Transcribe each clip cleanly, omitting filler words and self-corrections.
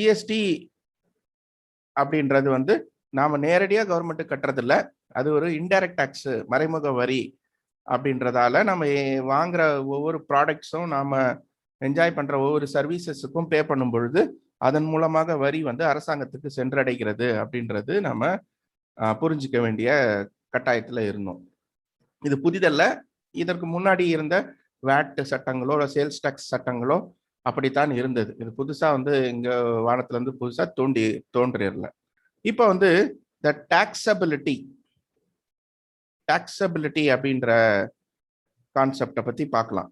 GST அப்படின்றது வந்து நாம நேரடியா கவர்மெண்ட்டுக்கு கட்டுறது இல்லை, அது ஒரு இன்டைரக்ட் டாக்ஸ், மறைமுக வரி அப்படின்றதால நம்ம வாங்குற ஒவ்வொரு ப்ராடக்ட்ஸும் நாம என்ஜாய் பண்ற ஒவ்வொரு சர்வீசஸுக்கும் பே பண்ணும் பொழுது அதன் மூலமாக வரி வந்து அரசாங்கத்துக்கு சென்றடைகிறது அப்படின்றது நம்ம புரிஞ்சிக்க வேண்டிய கட்டாயத்துல இருந்தோம். இது புதிதல்ல, இதற்கு முன்னாடி இருந்த வேட் சட்டங்களோ சேல்ஸ் டாக்ஸ் சட்டங்களோ அப்படித்தான் இருந்தது. இது புதுசா வந்து இங்க வானத்துல இருந்து புதுசா தோன்றியல. இப்ப வந்து த டாக்ஸபிலிட்டி அப்படின்ற கான்செப்டை பத்தி பார்க்கலாம்.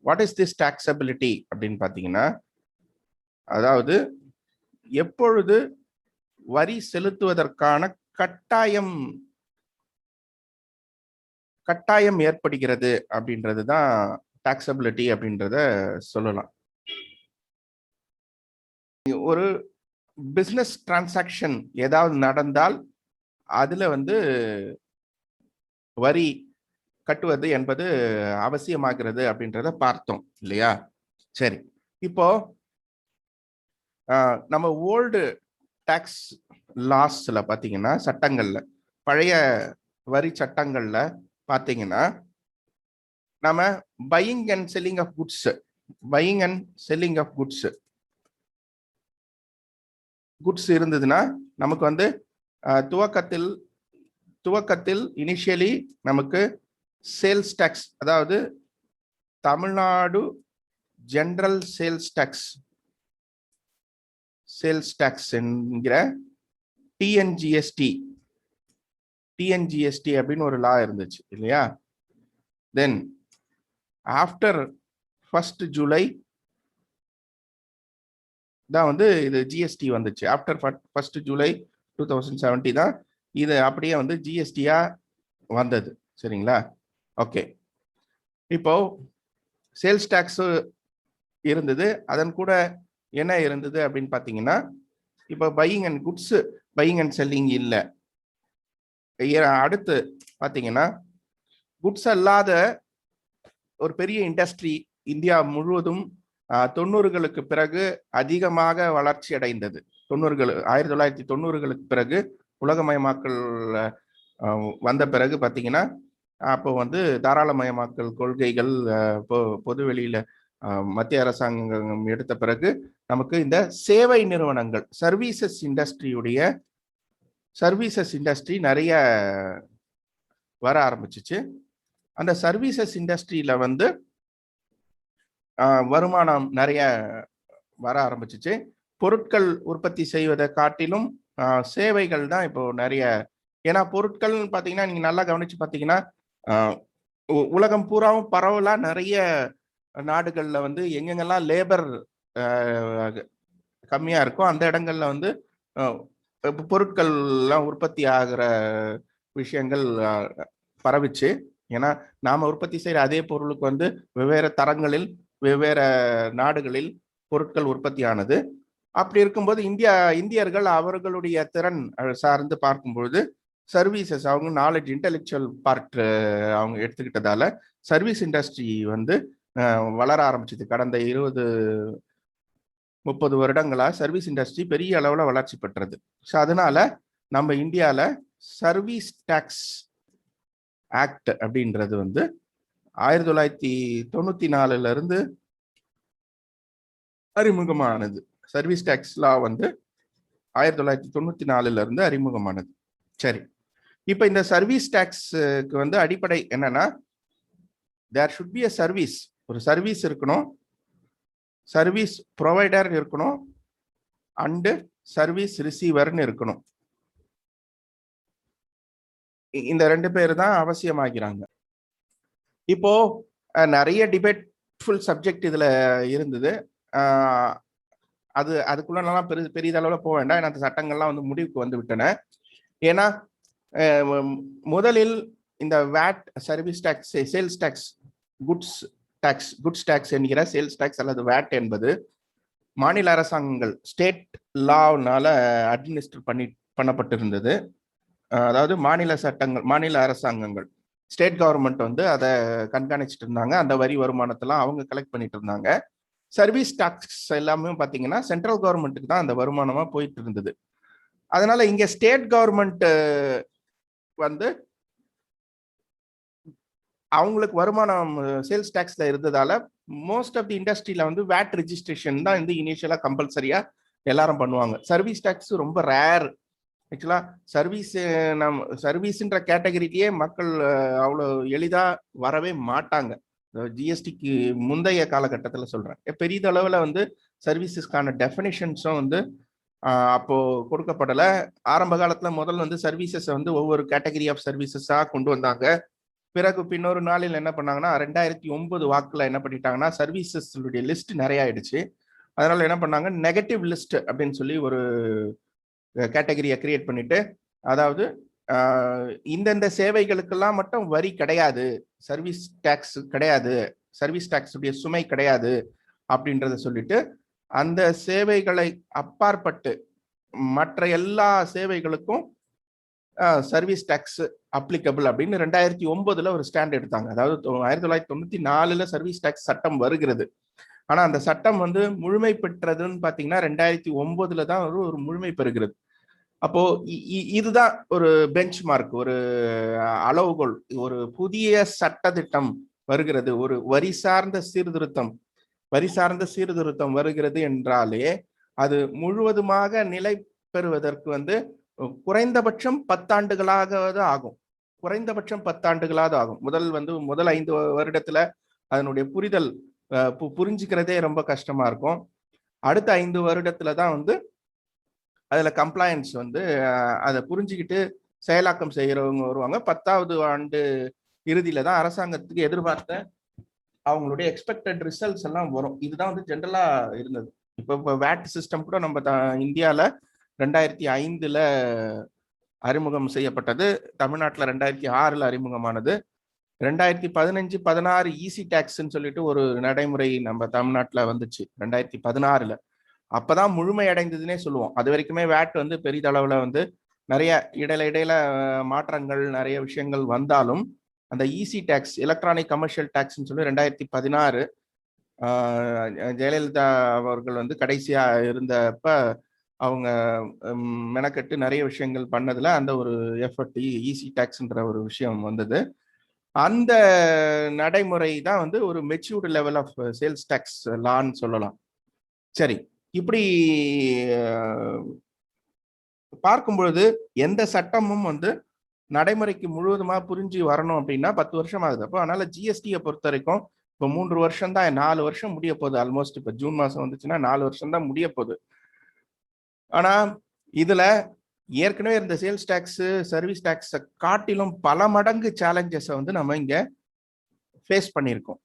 வாட் இஸ் திஸ் டாக்ஸபிலிட்டி அப்படின்னு பாத்தீங்கன்னா, அதாவது எப்பொழுது வரி செலுத்துவதற்கான கட்டாயம் ஏற்படுகிறது அப்படின்றது தான் டாக்ஸபிலிட்டி அப்படின்றத சொல்லலாம். ஒரு பிசினஸ் டிரான்சாக்ஷன் ஏதாவது நடந்தால் அதுல வந்து வரி கட்டுவது என்பது அவசியமாகிறது அப்படின்றத பார்த்தோம் இல்லையா? சரி, இப்போ நம்ம ஓல்டு டாக்ஸ் லாஸ்ல பாத்தீங்கன்னா, சட்டங்கள்ல, பழைய வரி சட்டங்கள்ல பாத்தீங்கன்னா, நம்ம buying and selling of goods இருந்ததுன்னா நமக்கு வந்து துவக்கத்தில் இனிஷியலி நமக்கு சேல்ஸ் டாக்ஸ், அதாவது தமிழ்நாடு ஜெனரல் சேல்ஸ் டாக்ஸ் என்கிற டிஎன்ஜிஎஸ்டி அப்படின்னு ஒரு லா இருந்துச்சு இல்லையா? தென் ஆஃப்டர் 1st July தான் வந்து இது ஜிஎஸ்டி வந்துச்சு. ஆஃப்டர் 1st July 2017 தான் இது அப்படியே வந்து ஜிஎஸ்டியா வந்தது. சரிங்களா? ஓகே, இப்போ சேல்ஸ் டாக்ஸ் இருந்தது, அதன் கூட என்ன இருந்தது அப்படின்னு பாத்தீங்கன்னா, இப்போ பையிங் அண்ட் செல்லிங் இல்லை. அடுத்து பாத்தீங்கன்னா, குட்ஸ் அல்லாத ஒரு பெரிய இண்டஸ்ட்ரி இந்தியா முழுவதும் 90களுக்கு பிறகு அதிகமாக வளர்ச்சி அடைந்தது. 1990களுக்கு பிறகு உலகமயமாக்கல் வந்த பிறகு பாத்தீங்கன்னா, அப்போ வந்து தாராளமயமாக்கல் கொள்கைகள் பொதுவெளியில மத்திய அரசாங்கம் எடுத்த பிறகு நமக்கு இந்த சேவை நிறுவனங்கள், சர்வீசஸ் இண்டஸ்ட்ரி நிறைய வர ஆரம்பிச்சிச்சு. அந்த சர்வீசஸ் இண்டஸ்ட்ரியில வந்து வருமானம் நிறைய வர ஆரம்பிச்சிச்சு. பொருட்கள் உற்பத்தி செய்வதை காட்டிலும் சேவைகள் தான் இப்போ நிறைய. ஏன்னா பொருட்கள் பாத்தீங்கன்னா, நீங்க நல்லா கவனிச்சு பாத்தீங்கன்னா, உலகம் பூராவும் பரவலா நிறைய நாடுகள்ல வந்து எங்கெங்கெல்லாம் லேபர் கம்மியா இருக்கும் அந்த இடங்கள்ல வந்து பொருட்கள் எல்லாம் உற்பத்தி ஆகிற விஷயங்கள் பரவிச்சு. ஏன்னா நாம உற்பத்தி செய்யற அதே பொருளுக்கு வந்து வெவ்வேறு தரங்களில் வெவ்வேறு நாடுகளில் பொருட்கள் உற்பத்தி ஆனது. அப்படி இருக்கும்போது இந்தியர்கள் அவர்களுடைய திறன் சார்ந்து பார்க்கும்பொழுது சர்வீசஸ், அவங்க நாலேஜ், இன்டெலெக்சுவல் பார்ட் அவங்க எடுத்துக்கிட்டதால சர்வீஸ் இண்டஸ்ட்ரி வந்து வளர ஆரம்பிச்சது. கடந்த 20-30 வருடங்களா சர்வீஸ் இண்டஸ்ட்ரி பெரிய அளவுல வளர்ச்சி பெற்றது. ஸோ அதனால நம்ம இந்தியால சர்வீஸ் டாக்ஸ் ஆக்ட் அப்படின்றது வந்து 1994 இருந்து அறிமுகமானது. சர்வீஸ் டாக்ஸ் லா வந்து 1994 இருந்து அறிமுகமானது. சரி, இப்ப இந்த சர்வீஸ் டாக்ஸ்க்கு வந்து அடிப்படை என்னன்னா, there should be a service, ஒரு சர்வீஸ் இருக்கணும், சர்வீஸ் ப்ரொவைடர் இருக்கணும், அண்டு சர்வீஸ் ரிசீவர்னு இருக்கணும். இந்த 2 பேர் தான் அவசியமாகிறாங்க. இப்போ நிறைய டிபேட்ஃபுல் சப்ஜெக்ட் இதுல இருந்தது. அதுக்குள்ளலாம் பெரிதளவுல போக வேண்டாம், ஏன்னா அந்த சட்டங்கள்லாம் வந்து முடிவுக்கு வந்து விட்டன. ஏன்னா முதலில் இந்த VAT, service tax, sales tax, goods tax என்கிற சேல்ஸ் டாக்ஸ் அல்லது வேட் என்பது மாநில அரசாங்கங்கள், ஸ்டேட் லானால அட்மினிஸ்டர் பண்ணப்பட்டிருந்தது. அதாவது மாநில சட்டங்கள், மாநில அரசாங்கங்கள், ஸ்டேட் கவர்மெண்ட் வந்து அதை கண்காணிச்சுட்டு இருந்தாங்க. அந்த வரி வருமானத்தெல்லாம் அவங்க கலெக்ட் பண்ணிட்டு இருந்தாங்க. சர்வீஸ் டாக்ஸ் எல்லாமே பாத்தீங்கன்னா சென்ட்ரல் கவர்மெண்ட்டுக்கு தான் அந்த வருமானமா போயிட்டு இருந்தது. அதனால இங்க ஸ்டேட் கவர்மெண்ட் வந்து அவங்களுக்கு வருமானம் சேல்ஸ் டாக்ஸ்ல இருந்ததால மோஸ்ட் ஆஃப் தி இண்டஸ்ட்ரியில வந்து வேட் ரெஜிஸ்ட்ரேஷன் தான் வந்து இனிஷியலா கம்பல்சரியா எல்லாரும் பண்ணுவாங்க. சர்வீஸ் டாக்ஸ் ரொம்ப ரேர். ஆக்சுவலா சர்வீஸ்ன்ற கேட்டகரிக்கே மக்கள் அவ்வளோ எளிதா வரவே மாட்டாங்க. ஜிஎஸ்டிக்கு முந்தைய காலகட்டத்தில் சொல்றேன். பெரிதளவுல வந்து சர்வீசஸ்க்கான டெஃபினிஷன்ஸும் வந்து அப்போ கொடுக்கப்படலை. ஆரம்ப காலத்துல முதல்ல வந்து சர்வீசஸ் வந்து ஒவ்வொரு கேட்டகரி ஆஃப் சர்வீசஸா கொண்டு வந்தாங்க. பிறகு பின்னொரு நாளில் என்ன பண்ணாங்கன்னா 2009 வாக்குல என்ன பண்ணிட்டாங்கன்னா சர்வீசஸ் லிஸ்ட் நிறைய ஆயிடுச்சு. அதனால என்ன பண்ணாங்க, நெகட்டிவ் லிஸ்ட் அப்படின்னு சொல்லி ஒரு கேட்டகரியை கிரியேட் பண்ணிட்டு, அதாவது இந்தந்த சேவைகளுக்கெல்லாம் மட்டும் வரி கிடையாது, சர்வீஸ் டாக்ஸ் கிடையாது, சர்வீஸ் டாக்ஸ் உடைய சுமை கிடையாது அப்படின்றத சொல்லிட்டு அந்த சேவைகளை அப்பாற்பட்டு மற்ற எல்லா சேவைகளுக்கும் சர்வீஸ் டாக்ஸ் அப்ளிகபிள் அப்படின்னு 2009 ஒரு ஸ்டாண்ட் எடுத்தாங்க. அதாவது 1994 சர்வீஸ் டாக்ஸ் சட்டம் வருகிறது. ஆனா அந்த சட்டம் வந்து முழுமை பெற்றதுன்னு பாத்தீங்கன்னா 2009 தான் ஒரு முழுமை பெறுகிறது. அப்போ இதுதான் ஒரு பெஞ்ச் மார்க், ஒரு அளவுகோல். ஒரு புதிய சட்ட திட்டம் வருகிறது, ஒரு வரி சார்ந்த சீர்திருத்தம் வருகிறது என்றாலே அது முழுவதுமாக நிலை பெறுவதற்கு வந்து குறைந்தபட்சம் 10 ஆண்டுகளாவது ஆகும். முதல் 5 வருடத்துல அதனுடைய புரிதல் புரிஞ்சுக்கிறதே ரொம்ப கஷ்டமா இருக்கும். அடுத்த 5 வருடத்துல தான் வந்து அதுல கம்ப்ளையன்ஸ் வந்து அதை புரிஞ்சுக்கிட்டு செயலாக்கம் செய்யறவங்க வருவாங்க. 10வது ஆண்டு இறுதியில தான் அரசாங்கத்துக்கு எதிர்பார்த்த அவங்களுடைய எக்ஸ்பெக்டட் ரிசல்ட்ஸ் எல்லாம் வரும். இதுதான் வந்து ஜென்ரலா இருந்தது. இப்போ வேட் சிஸ்டம் கூட நம்ம இந்தியால 2005 அறிமுகம் செய்யப்பட்டது. தமிழ்நாட்டில் 2006 அறிமுகமானது. 2015-16 ஈசி டாக்ஸ்ன்னு சொல்லிட்டு ஒரு நடைமுறை நம்ம தமிழ்நாட்டில் வந்துச்சு 2016. அப்பதான் முழுமை அடைந்ததுன்னே சொல்லுவோம். அது வரைக்குமே வேட் வந்து பெரிதளவுல வந்து நிறைய இடையில மாற்றங்கள் நிறைய விஷயங்கள் வந்தாலும் அந்த ஈசி டாக்ஸ், எலக்ட்ரானிக் கமர்ஷியல் டாக்ஸ்ன்னு சொல்லி 2016 ஜெயலலிதா அவர்கள் வந்து கடைசியா இருந்தப்ப அவங்க மெனக்கெட்டு நிறைய விஷயங்கள் பண்ணதுல அந்த ஒரு எஃபர்ட் ஈசி டாக்ஸ்ன்ற ஒரு விஷயம் வந்தது. அந்த நடைமுறை தான் வந்து ஒரு matured level of sales tax லான்னு சொல்லலாம். சரி, இப்படி பார்க்கும் பொழுது எந்த சட்டமும் வந்து நடைமுறைக்கு முழுவதுமா புரிஞ்சு வரணும் அப்படின்னா 10 வருஷம் ஆகுது. அப்போ அதனால ஜிஎஸ்டியை பொறுத்த வரைக்கும் இப்போ 3 வருஷம் தான், 4 வருஷம் முடிய போகுது. ஆல்மோஸ்ட் இப்போ ஜூன் மாசம் வந்துச்சுன்னா 4 வருஷம் தான் முடிய போகுது. ஆனா இதுல ஏற்கனவே இருந்த சேல்ஸ் டாக்ஸ், சர்வீஸ் டாக்ஸை காட்டிலும் பல மடங்கு சேலஞ்சஸை வந்து நம்ம இங்க ஃபேஸ் பண்ணியிருக்கோம்.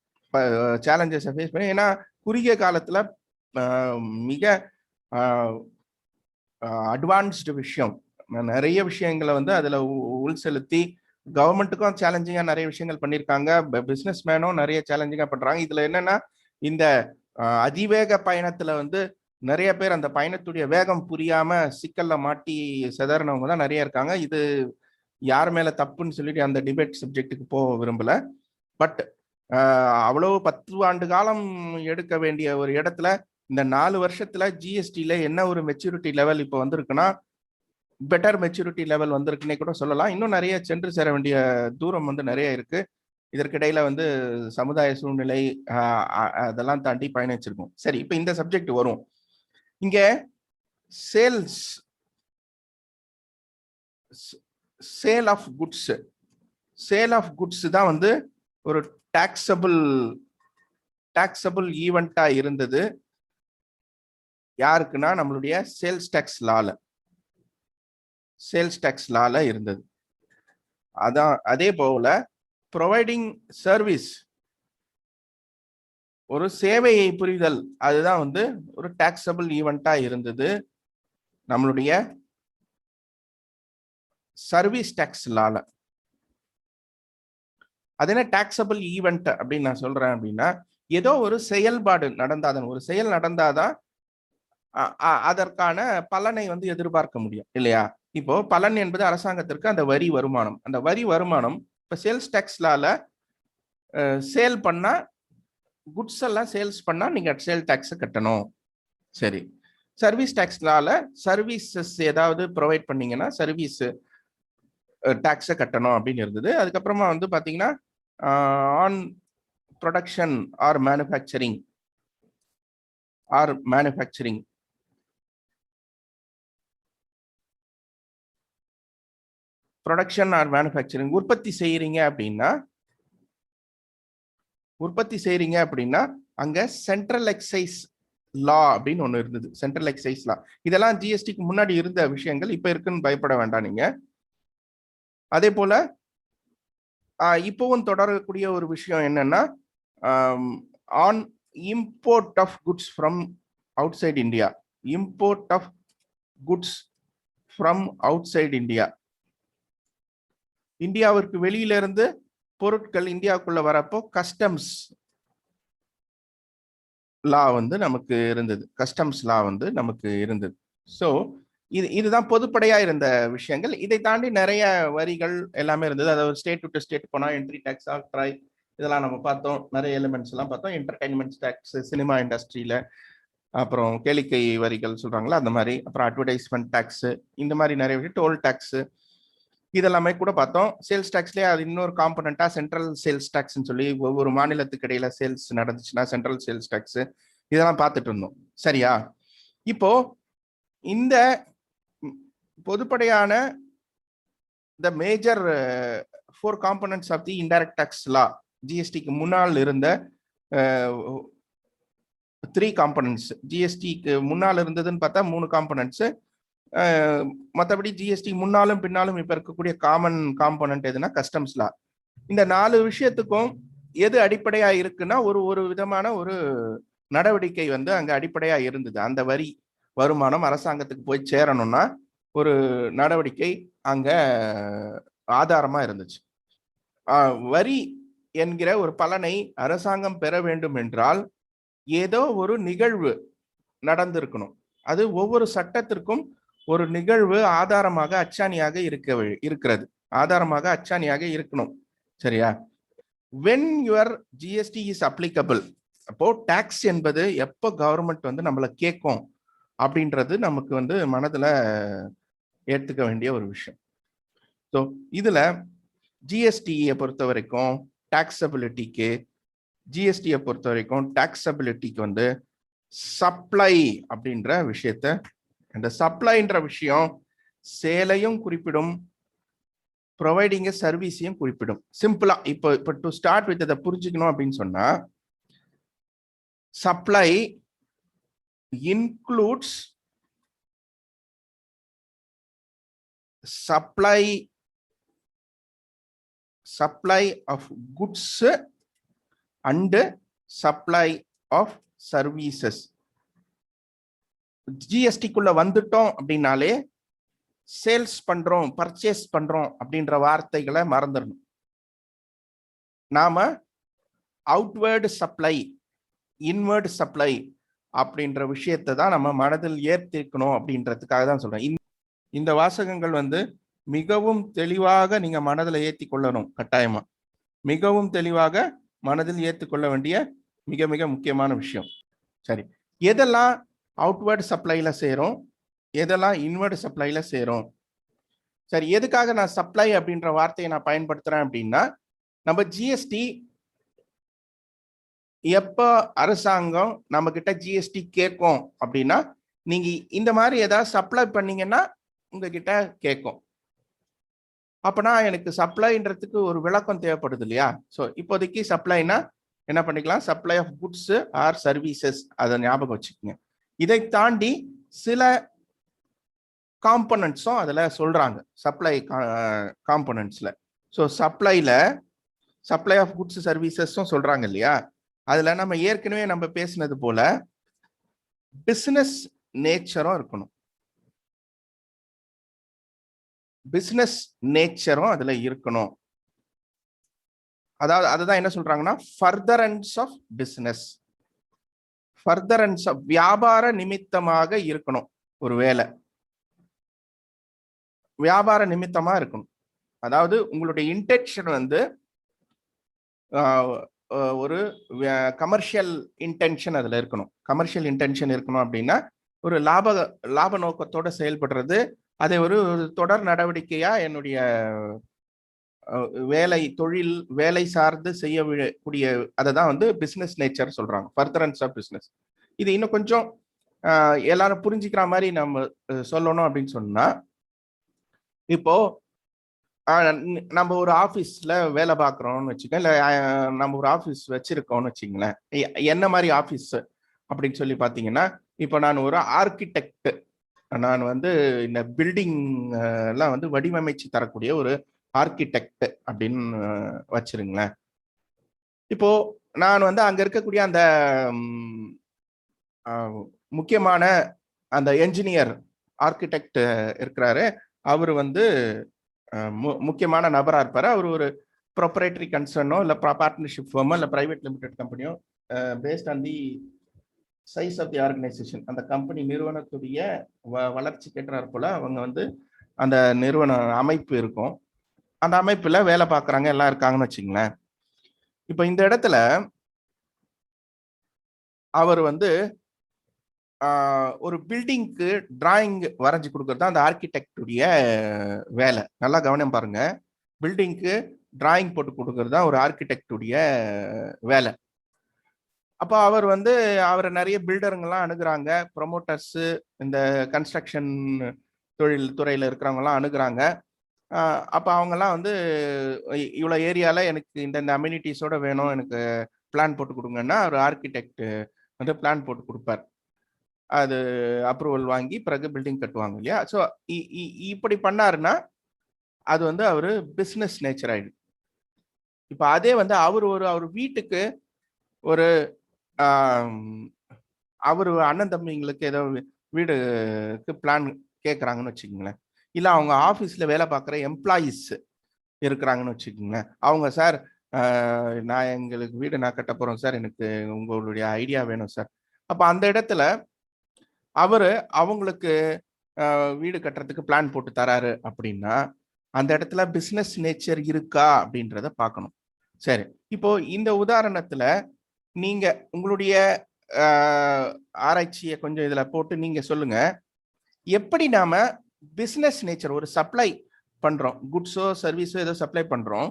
சேலஞ்சஸை ஃபேஸ் பண்ணி, ஏன்னா குறுகிய காலத்துல மிக அட்வான்ஸ்டு விஷயம், நிறைய விஷயங்களை வந்து அதுல உள் செலுத்தி கவர்மெண்ட்டுக்கும் சேலஞ்சிங்கா நிறைய விஷயங்கள் பண்ணியிருக்காங்க. பிசினஸ் மேனும் நிறைய சேலஞ்சிங்கா பண்றாங்க. இதுல என்னன்னா இந்த அதிவேக பயணத்துல வந்து நிறைய பேர் அந்த பயணத்துடைய வேகம் புரியாம சிக்கல்ல மாட்டி செதறினவங்க தான் நிறைய இருக்காங்க. இது யார் மேல தப்புன்னு சொல்லிட்டு அந்த டிபேட் சப்ஜெக்டுக்கு போக விரும்பல. பட் அவ்வளவு 10 ஆண்டு காலம் எடுக்க வேண்டிய ஒரு இடத்துல இந்த 4 வருஷத்துல ஜிஎஸ்டில என்ன ஒரு மெச்சூரிட்டி லெவல் இப்போ வந்திருக்குன்னா, பெட்டர் மெச்சூரிட்டி லெவல் வந்திருக்குன்னே கூட சொல்லலாம். இன்னும் நிறைய சென்று சேர வேண்டிய தூரம் வந்து நிறைய இருக்கு. இதற்கிடையில வந்து சமுதாய சூழ்நிலை அதெல்லாம் தாண்டி பயணிச்சிருக்கும். சரி, இப்போ இந்த சப்ஜெக்ட் வரும். இங்க சேல் ஆஃப் குட்ஸ் தான் வந்து ஒரு டாக்ஸபிள் ஈவெண்டா இருந்தது. யாருக்குன்னா நம்மளுடைய சேல்ஸ் டாக்ஸ் லால இருந்தது. அதான் அதே போல ப்ரொவைடிங் சர்வீஸ், ஒரு சேவையை புரிதல், அதுதான் வந்து ஒரு டாக்ஸபிள் ஈவெண்டா இருந்தது நம்மளுடைய சர்வீஸ் டாக்ஸ் லால. அது என்ன டாக்ஸபிள் ஈவெண்ட் அப்படின்னு நான் சொல்றேன் அப்படின்னா, ஏதோ ஒரு செயல்பாடு நடந்தாதான், ஒரு செயல் நடந்தாதான் அதற்கான பலனை வந்து எதிர்பார்க்க முடியும் இல்லையா? இப்போ பலன் என்பது அரசாங்கத்திற்கு அந்த வரி வருமானம். அந்த வரி வருமானம் இப்ப சேல்ஸ் டாக்ஸ் லால சேல் பண்ணா குட்ஸ் எல்லாம் சேல்ஸ் பண்ணா நீங்க சேல் டாக்ஸ் கட்டணும். சரி, சர்வீஸ் டாக்ஸ்னால சர்வீசஸ் ஏதாவது ப்ரொவைட் பண்ணீங்கன்னா சர்வீஸ் டாக்ஸை கட்டணும் அப்படின்னு இருந்தது. அதுக்கப்புறமா வந்து பாத்தீங்கன்னா on production R manufacturing production R manufacturing உற்பத்தி செய்யறீங்க அப்படின்னா அங்க சென்ட்ரல் எக்ஸைஸ் லா அப்படின்னு ஒண்ணு இருந்தது. சென்ட்ரல் எக்ஸைஸ் லா இதெல்லாம் ஜிஎஸ்டிக்கு முன்னாடி இருந்த விஷயங்கள், இப்ப இருக்குன்னு பயப்பட வேண்டாம் நீங்க. அதே போல இப்பவும் தொடரக்கூடிய ஒரு விஷயம் என்னன்னா, on import of goods from outside India, import of goods from outside India, இந்தியாவிற்கு வெளியில இருந்து பொருட்கள் இந்தியாவுக்குள்ள வரப்போ கஸ்டம்ஸ் லா வந்து நமக்கு இருந்தது. கஸ்டம்ஸ் லா வந்து நமக்கு இருந்தது. ஸோ இதுதான் பொதுப்படையா இருந்த விஷயங்கள். இதை தாண்டி நிறைய வரிகள் எல்லாமே இருந்தது. அதாவது ஸ்டேட் டு ஸ்டேட் போனா என்ட்ரி டேக்ஸ், ஆக்ட்ராய் இதெல்லாம் நம்ம பார்த்தோம். நிறைய எலிமெண்ட்ஸ் எல்லாம் பார்த்தோம். என்டர்டைன்மெண்ட் டேக்ஸ், சினிமா இண்டஸ்ட்ரியில, அப்புறம் கேளிக்கை வரிகள் சொல்றாங்களா அந்த மாதிரி, அப்புறம் அட்வர்டைஸ்மெண்ட் டேக்ஸ், இந்த மாதிரி நிறைய டோல் டேக்ஸ் இதெல்லாமே கூட பார்த்தோம். சேல்ஸ் டாக்ஸ்லயே அது இன்னொரு காம்பனண்டா சென்ட்ரல் சேல்ஸ் டாக்ஸ்ன்னு சொல்லி ஒவ்வொரு மாநிலத்துக்கு இடையில சேல்ஸ் நடந்துச்சுன்னா சென்ட்ரல் சேல்ஸ் டாக்ஸ் இதெல்லாம் பார்த்துட்டு இருந்தோம். சரியா? இப்போ இந்த பொதுப்படையான the major 4 components of the indirect tax law, ஜிஎஸ்டிக்கு முன்னால் இருந்த 3 காம்பனன்ட்ஸ், ஜிஎஸ்டிக்கு முன்னால் இருந்ததுன்னு பார்த்தா 3 காம்பனன்ட்ஸ், மற்றபடி ஜிஎஸ்டி முன்னாலும் பின்னாலும் இப்ப இருக்கக்கூடிய காமன் காம்பனன்ட் எதுனா கஸ்டம்ஸ் லா. இந்த 4 விஷயத்துக்கும் எது அடிப்படையா இருக்குன்னா ஒரு விதமான ஒரு நடவடிக்கை வந்து அங்க அடிப்படையா இருந்தது. அந்த வரி வருமானம் அரசாங்கத்துக்கு போய் சேரணும்னா ஒரு நடவடிக்கை அங்க ஆதாரமா இருந்துச்சு. வரி என்கிற ஒரு பலனை அரசாங்கம் பெற வேண்டும் என்றால் ஏதோ ஒரு நிகழ்வு நடந்திருக்கணும். அது ஒவ்வொரு சட்டத்திற்கும் ஒரு நிகழ்வு ஆதாரமாக அச்சாணியாக இருக்கிறது, ஆதாரமாக அச்சாணியாக இருக்கணும். சரியா? when your GST is applicable, அப்போ டாக்ஸ் என்பது எப்போ கவர்மெண்ட் வந்து நம்மளை கேட்கும் அப்படின்றது நமக்கு வந்து மனதுல ஏற்றுக்க வேண்டிய ஒரு விஷயம். ஸோ இதுல ஜிஎஸ்டியை பொறுத்த வரைக்கும் டாக்ஸபிலிட்டிக்கு வந்து சப்ளை அப்படின்ற விஷயத்த, இந்த சப்ளைன்ற விஷயம் சேலையும் குறிப்பிடும், ப்ரொவைடிங் சர்வீஸையும் குறிப்பிடும். சிம்பிளா இப்போ டு ஸ்டார்ட் வித் அதை புரிஞ்சுக்கணும் அப்படின்னு சொன்னா, supply includes supply of goods and supply of services. ஜிஎஸ்டிக்குள்ள வந்துட்டோம் அப்படின்னாலே சேல்ஸ் பண்றோம், பர்ச்சேஸ் பண்றோம் அப்படின்ற வார்த்தைகளை மறந்துடணும். நாம அவுட்வேர்டு சப்ளை, இன்வேர்டு சப்ளை அப்படின்ற விஷயத்தை தான் நம்ம மனதில் ஏற்றிக்கணும் அப்படின்றதுக்காக தான் சொல்றேன். இந்த வாசகங்கள் வந்து மிகவும் தெளிவாக நீங்க மனதில் ஏற்றி கொள்ளணும். கட்டாயமா மிகவும் தெளிவாக மனதில் ஏற்றுக்கொள்ள வேண்டிய மிக மிக முக்கியமான விஷயம். சரி, எதெல்லாம் அவுட்வேர்டு சப்ளைல சேரும், எதெல்லாம் இன்வேர்டு சப்ளைல சேரும்? சரி, எதுக்காக நான் சப்ளை அப்படின்ற வார்த்தையை நான் பயன்படுத்துறேன் அப்படின்னா, நம்ம ஜிஎஸ்டி எப்ப அரசாங்கம் நம்ம கிட்ட ஜிஎஸ்டி கேட்கும் அப்படின்னா, நீங்க இந்த மாதிரி ஏதாவது சப்ளை பண்ணீங்கன்னா உங்ககிட்ட கேட்கும். அப்பனா எனக்கு சப்ளைன்றதுக்கு ஒரு விளக்கம் தேவைப்படுது இல்லையா? ஸோ இப்போதைக்கு சப்ளைனா என்ன பண்ணிக்கலாம், supply of goods or services, அதை ஞாபகம் வச்சுக்கோங்க. இதை தாண்டி சில காம்பனன்ட்ஸும் அதில் சொல்றாங்க, சப்ளை காம்பனன்ட்ஸ்ல. ஸோ சப்ளை ஆஃப் குட்ஸ் சர்வீசஸும் சொல்றாங்க இல்லையா? அதுல நம்ம ஏற்கனவே நம்ம பேசினது போல பிசினஸ் நேச்சரும் இருக்கணும், பிசினஸ் நேச்சரும் அதுல இருக்கணும். அதாவது அதுதான் என்ன சொல்றாங்கன்னா furtherance of business, furtherance of வியாபார நிமித்தமாக இருக்கணும். ஒரு வேலை வியாபார நிமித்தமா இருக்கணும். அதாவது உங்களுடைய இன்டென்ஷன் வந்து ஒரு கமர்ஷியல் இன்டென்ஷன் அதுல இருக்கணும். கமர்ஷியல் இன்டென்ஷன் இருக்கணும் அப்படின்னா ஒரு லாப நோக்கத்தோட செயல்படுறது, அதை ஒரு தொடர் நடவடிக்கையா என்னுடைய வேலை சார்ந்து செய்யக்கூடிய அதை தான் வந்து பிசினஸ் நேச்சர் சொல்றாங்க, ஃபர்தரன்ஸ் ஆஃப் பிசினஸ். இது இன்னும் கொஞ்சம் எல்லாரும் புரிஞ்சுக்கிற மாதிரி நம்ம சொல்லணும் அப்படின்னு சொன்னா, இப்போ நம்ம ஒரு ஆபீஸ்ல வேலை பார்க்குறோம்னு வச்சுக்கோங்க, இல்லை நம்ம ஒரு ஆபீஸ் வச்சிருக்கோம்னு வச்சுங்களேன். என்ன மாதிரி ஆபீஸ் அப்படின்னு சொல்லி பார்த்தீங்கன்னா, இப்போ நான் ஒரு ஆர்கிடெக்ட், நான் வந்து இந்த பில்டிங் எல்லாம் வந்து வடிவமைச்சு தரக்கூடிய ஒரு ஆர்கிடெக்ட் அப்படின்னு வச்சிருங்களேன். இப்போ நான் வந்து அங்க இருக்கக்கூடிய அந்த முக்கியமான அந்த என்ஜினியர் ஆர்கிடெக்ட் இருக்கிறாரு, அவர் வந்து முக்கியமான நபரா இருப்பாரு. அவர் ஒரு ப்ரொப்ரைட்டரி கன்சர்னோ இல்லை பார்ட்னர்ஷிப் ஃபர்மோ இல்லை பிரைவேட் லிமிடெட் கம்பெனியோ based on the size of the organisation, அந்த கம்பெனி நிறுவனத்துடைய வளர்ச்சி கேட்டார் போல அவங்க வந்து அந்த நிறுவன அமைப்பு இருக்கும். அந்த அமைப்புல வேலை பார்க்குறாங்க, எல்லாம் இருக்காங்கன்னு வச்சுங்களேன். இப்போ இந்த இடத்துல அவர் வந்து ஒரு பில்டிங்க்கு டிராயிங் வரைஞ்சி கொடுக்கறது தான் அந்த ஆர்கிடெக்டுடைய வேலை. நல்லா கவனம் பாருங்க, பில்டிங்க்கு டிராயிங் போட்டு கொடுக்கறது தான் ஒரு ஆர்கிடெக்டுடைய வேலை. அப்போ அவர் வந்து அவரை நிறைய பில்டருங்கெல்லாம் அணுகுறாங்க, ப்ரொமோட்டர்ஸ், இந்த கன்ஸ்ட்ரக்ஷன் தொழில் துறையில் இருக்கிறவங்கலாம் அணுகுறாங்க. அப்போ அவங்கெல்லாம் வந்து இவ்வளோ ஏரியாவில் எனக்கு இந்த அம்யூனிட்டிஸோட வேணும், எனக்கு பிளான் போட்டு கொடுங்கன்னா ஒரு ஆர்கிடெக்ட் வந்து பிளான் போட்டு கொடுப்பார். அது அப்ரூவல் வாங்கி பிறகு பில்டிங் கட்டுவாங்க இல்லையா. ஸோ இப்படி பண்ணாருன்னா அது வந்து அவர் பிஸ்னஸ் நேச்சர் ஆயிடும். இப்போ அதே வந்து அவர் வீட்டுக்கு ஒரு அவர் அண்ணன் தம்பிங்களுக்கு ஏதோ வீடுக்கு பிளான் கேட்குறாங்கன்னு வச்சுக்கோங்களேன், இல்லை அவங்க ஆஃபீஸில் வேலை பார்க்குற எம்ப்ளாயீஸ் இருக்கிறாங்கன்னு வச்சுக்கோங்களேன், அவங்க சார் நான் எங்களுக்கு வீடு நான் கட்ட போகிறோம் சார், எனக்கு உங்களுடைய ஐடியா வேணும் சார். அப்போ அந்த இடத்துல அவங்களுக்கு வீடு கட்டுறதுக்கு பிளான் போட்டு தராரு அப்படின்னா அந்த இடத்துல பிஸ்னஸ் நேச்சர் இருக்கா அப்படின்றத பார்க்கணும். சரி, இப்போ இந்த உதாரணத்துல நீங்க உங்களுடைய ஆராய்ச்சியை கொஞ்சம் இதுல போட்டு நீங்க சொல்லுங்க, எப்படி நாம பிஸ்னஸ் நேச்சர் ஒரு சப்ளை பண்றோம், குட்ஸோ சர்வீஸோ ஏதோ சப்ளை பண்றோம்,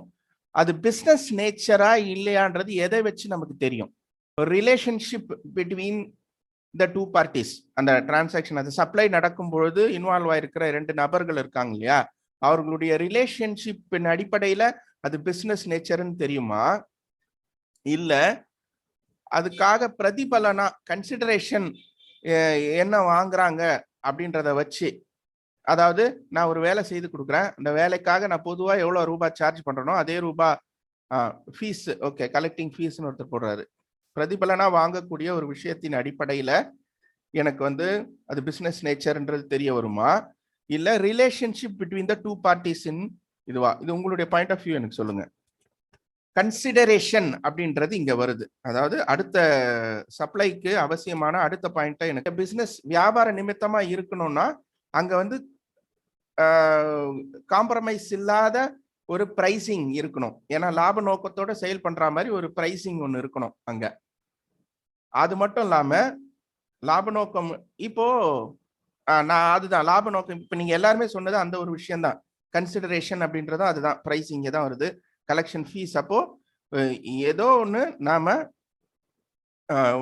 அது பிஸ்னஸ் நேச்சரா இல்லையான்றது எதை வச்சு நமக்கு தெரியும்? Relationship between the two parties, அந்த டிரான்சாக்ஷன், அந்த சப்ளை நடக்கும் பொழுது இன்வால்வ் ஆயிருக்கிற 2 நபர்கள் இருக்காங்க இல்லையா, அவர்களுடைய ரிலேஷன்ஷிப்பின் அடிப்படையில அது பிசினஸ் நேச்சர்னு தெரியுமா, இல்ல அதுக்காக பிரதிபலனா கன்சிடரேஷன் என்ன வாங்குறாங்க அப்படின்றத வச்சு, அதாவது நான் ஒரு வேலை செய்து கொடுக்குறேன், அந்த வேலைக்காக நான் பொதுவாக எவ்வளோ ரூபாய் சார்ஜ் பண்றனோ அதே ரூபாய் ஃபீஸ், ஓகே கலெக்டிங் ஃபீஸ்னு ஒருத்தர் போடுறாரு, பிரதிபலனா வாங்கக்கூடிய ஒரு விஷயத்தின் அடிப்படையில எனக்கு வந்து அது பிசினஸ் நேச்சர்ன்றது தெரிய வருமா, இல்ல relationship between the two parties in இதுவா? இது உங்களுடைய பாயிண்ட் ஆஃப் வியூ எனக்கு சொல்லுங்க. கன்சிடரேஷன் அப்படின்றது இங்க வருது, அதாவது அடுத்த சப்ளைக்கு அவசியமான அடுத்த பாயிண்ட். எனக்கு பிசினஸ் வியாபார நிமித்தமா இருக்கணும்னா அங்க வந்து காம்ப்ரமைஸ் இல்லாத ஒரு பிரைசிங் இருக்கணும். ஏன்னா லாப நோக்கத்தோட செயல் பண்ற மாதிரி ஒரு பிரைசிங் ஒன்று இருக்கணும் அங்க. அது மட்டும் இல்லாம லாப நோக்கம், இப்போ நான் அதுதான் லாப நோக்கம், இப்ப நீங்க எல்லாருமே சொன்னது அந்த ஒரு விஷயம் தான். கன்சிடரேஷன் அப்படின்றதும் அதுதான், பிரைசிங் தான் வருது, கலெக்ஷன் ஃபீஸ். அப்போ ஏதோ ஒன்று நாம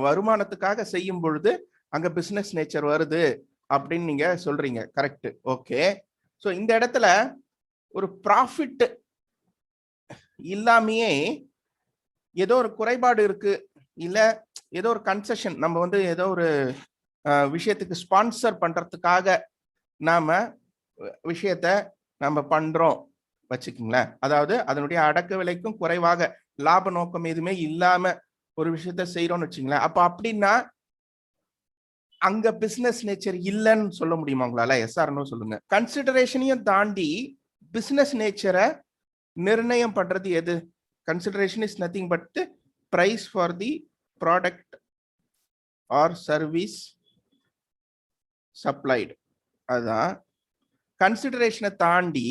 வருமானத்துக்காக செய்யும் பொழுது அங்க பிசினஸ் நேச்சர் வருது அப்படின்னு நீங்க சொல்றீங்க, கரெக்ட், ஓகே. ஸோ இந்த இடத்துல ஒரு ப்ராஃபிட் இல்லாமையே ஏதோ ஒரு குறைபாடு இருக்கு, இல்ல ஏதோ ஒரு கன்செஷன், நம்ம வந்து ஏதோ ஒரு விஷயத்துக்கு ஸ்பான்சர் பண்றதுக்காக நாம விஷயத்த நம்ம பண்றோம் வச்சுக்கோங்களேன், அதாவது அதனுடைய அடக்க விலைக்கும் குறைவாக லாப நோக்கம் எதுவுமே இல்லாம ஒரு விஷயத்த செய்யறோம்னு வச்சுங்களேன், அப்ப அப்படின்னா அங்க பிசினஸ் நேச்சர் இல்லைன்னு சொல்ல முடியுமா உங்களால? எஸ்ஆர்னோ சொல்லுங்க. கன்சிடரேஷனையும் தாண்டி பிசினஸ் நேச்சரை நிர்ணயம் பண்றது எது? Consideration is nothing but price for the product or service supplied. அதுதான் கன்சிடரேஷனை தாண்டி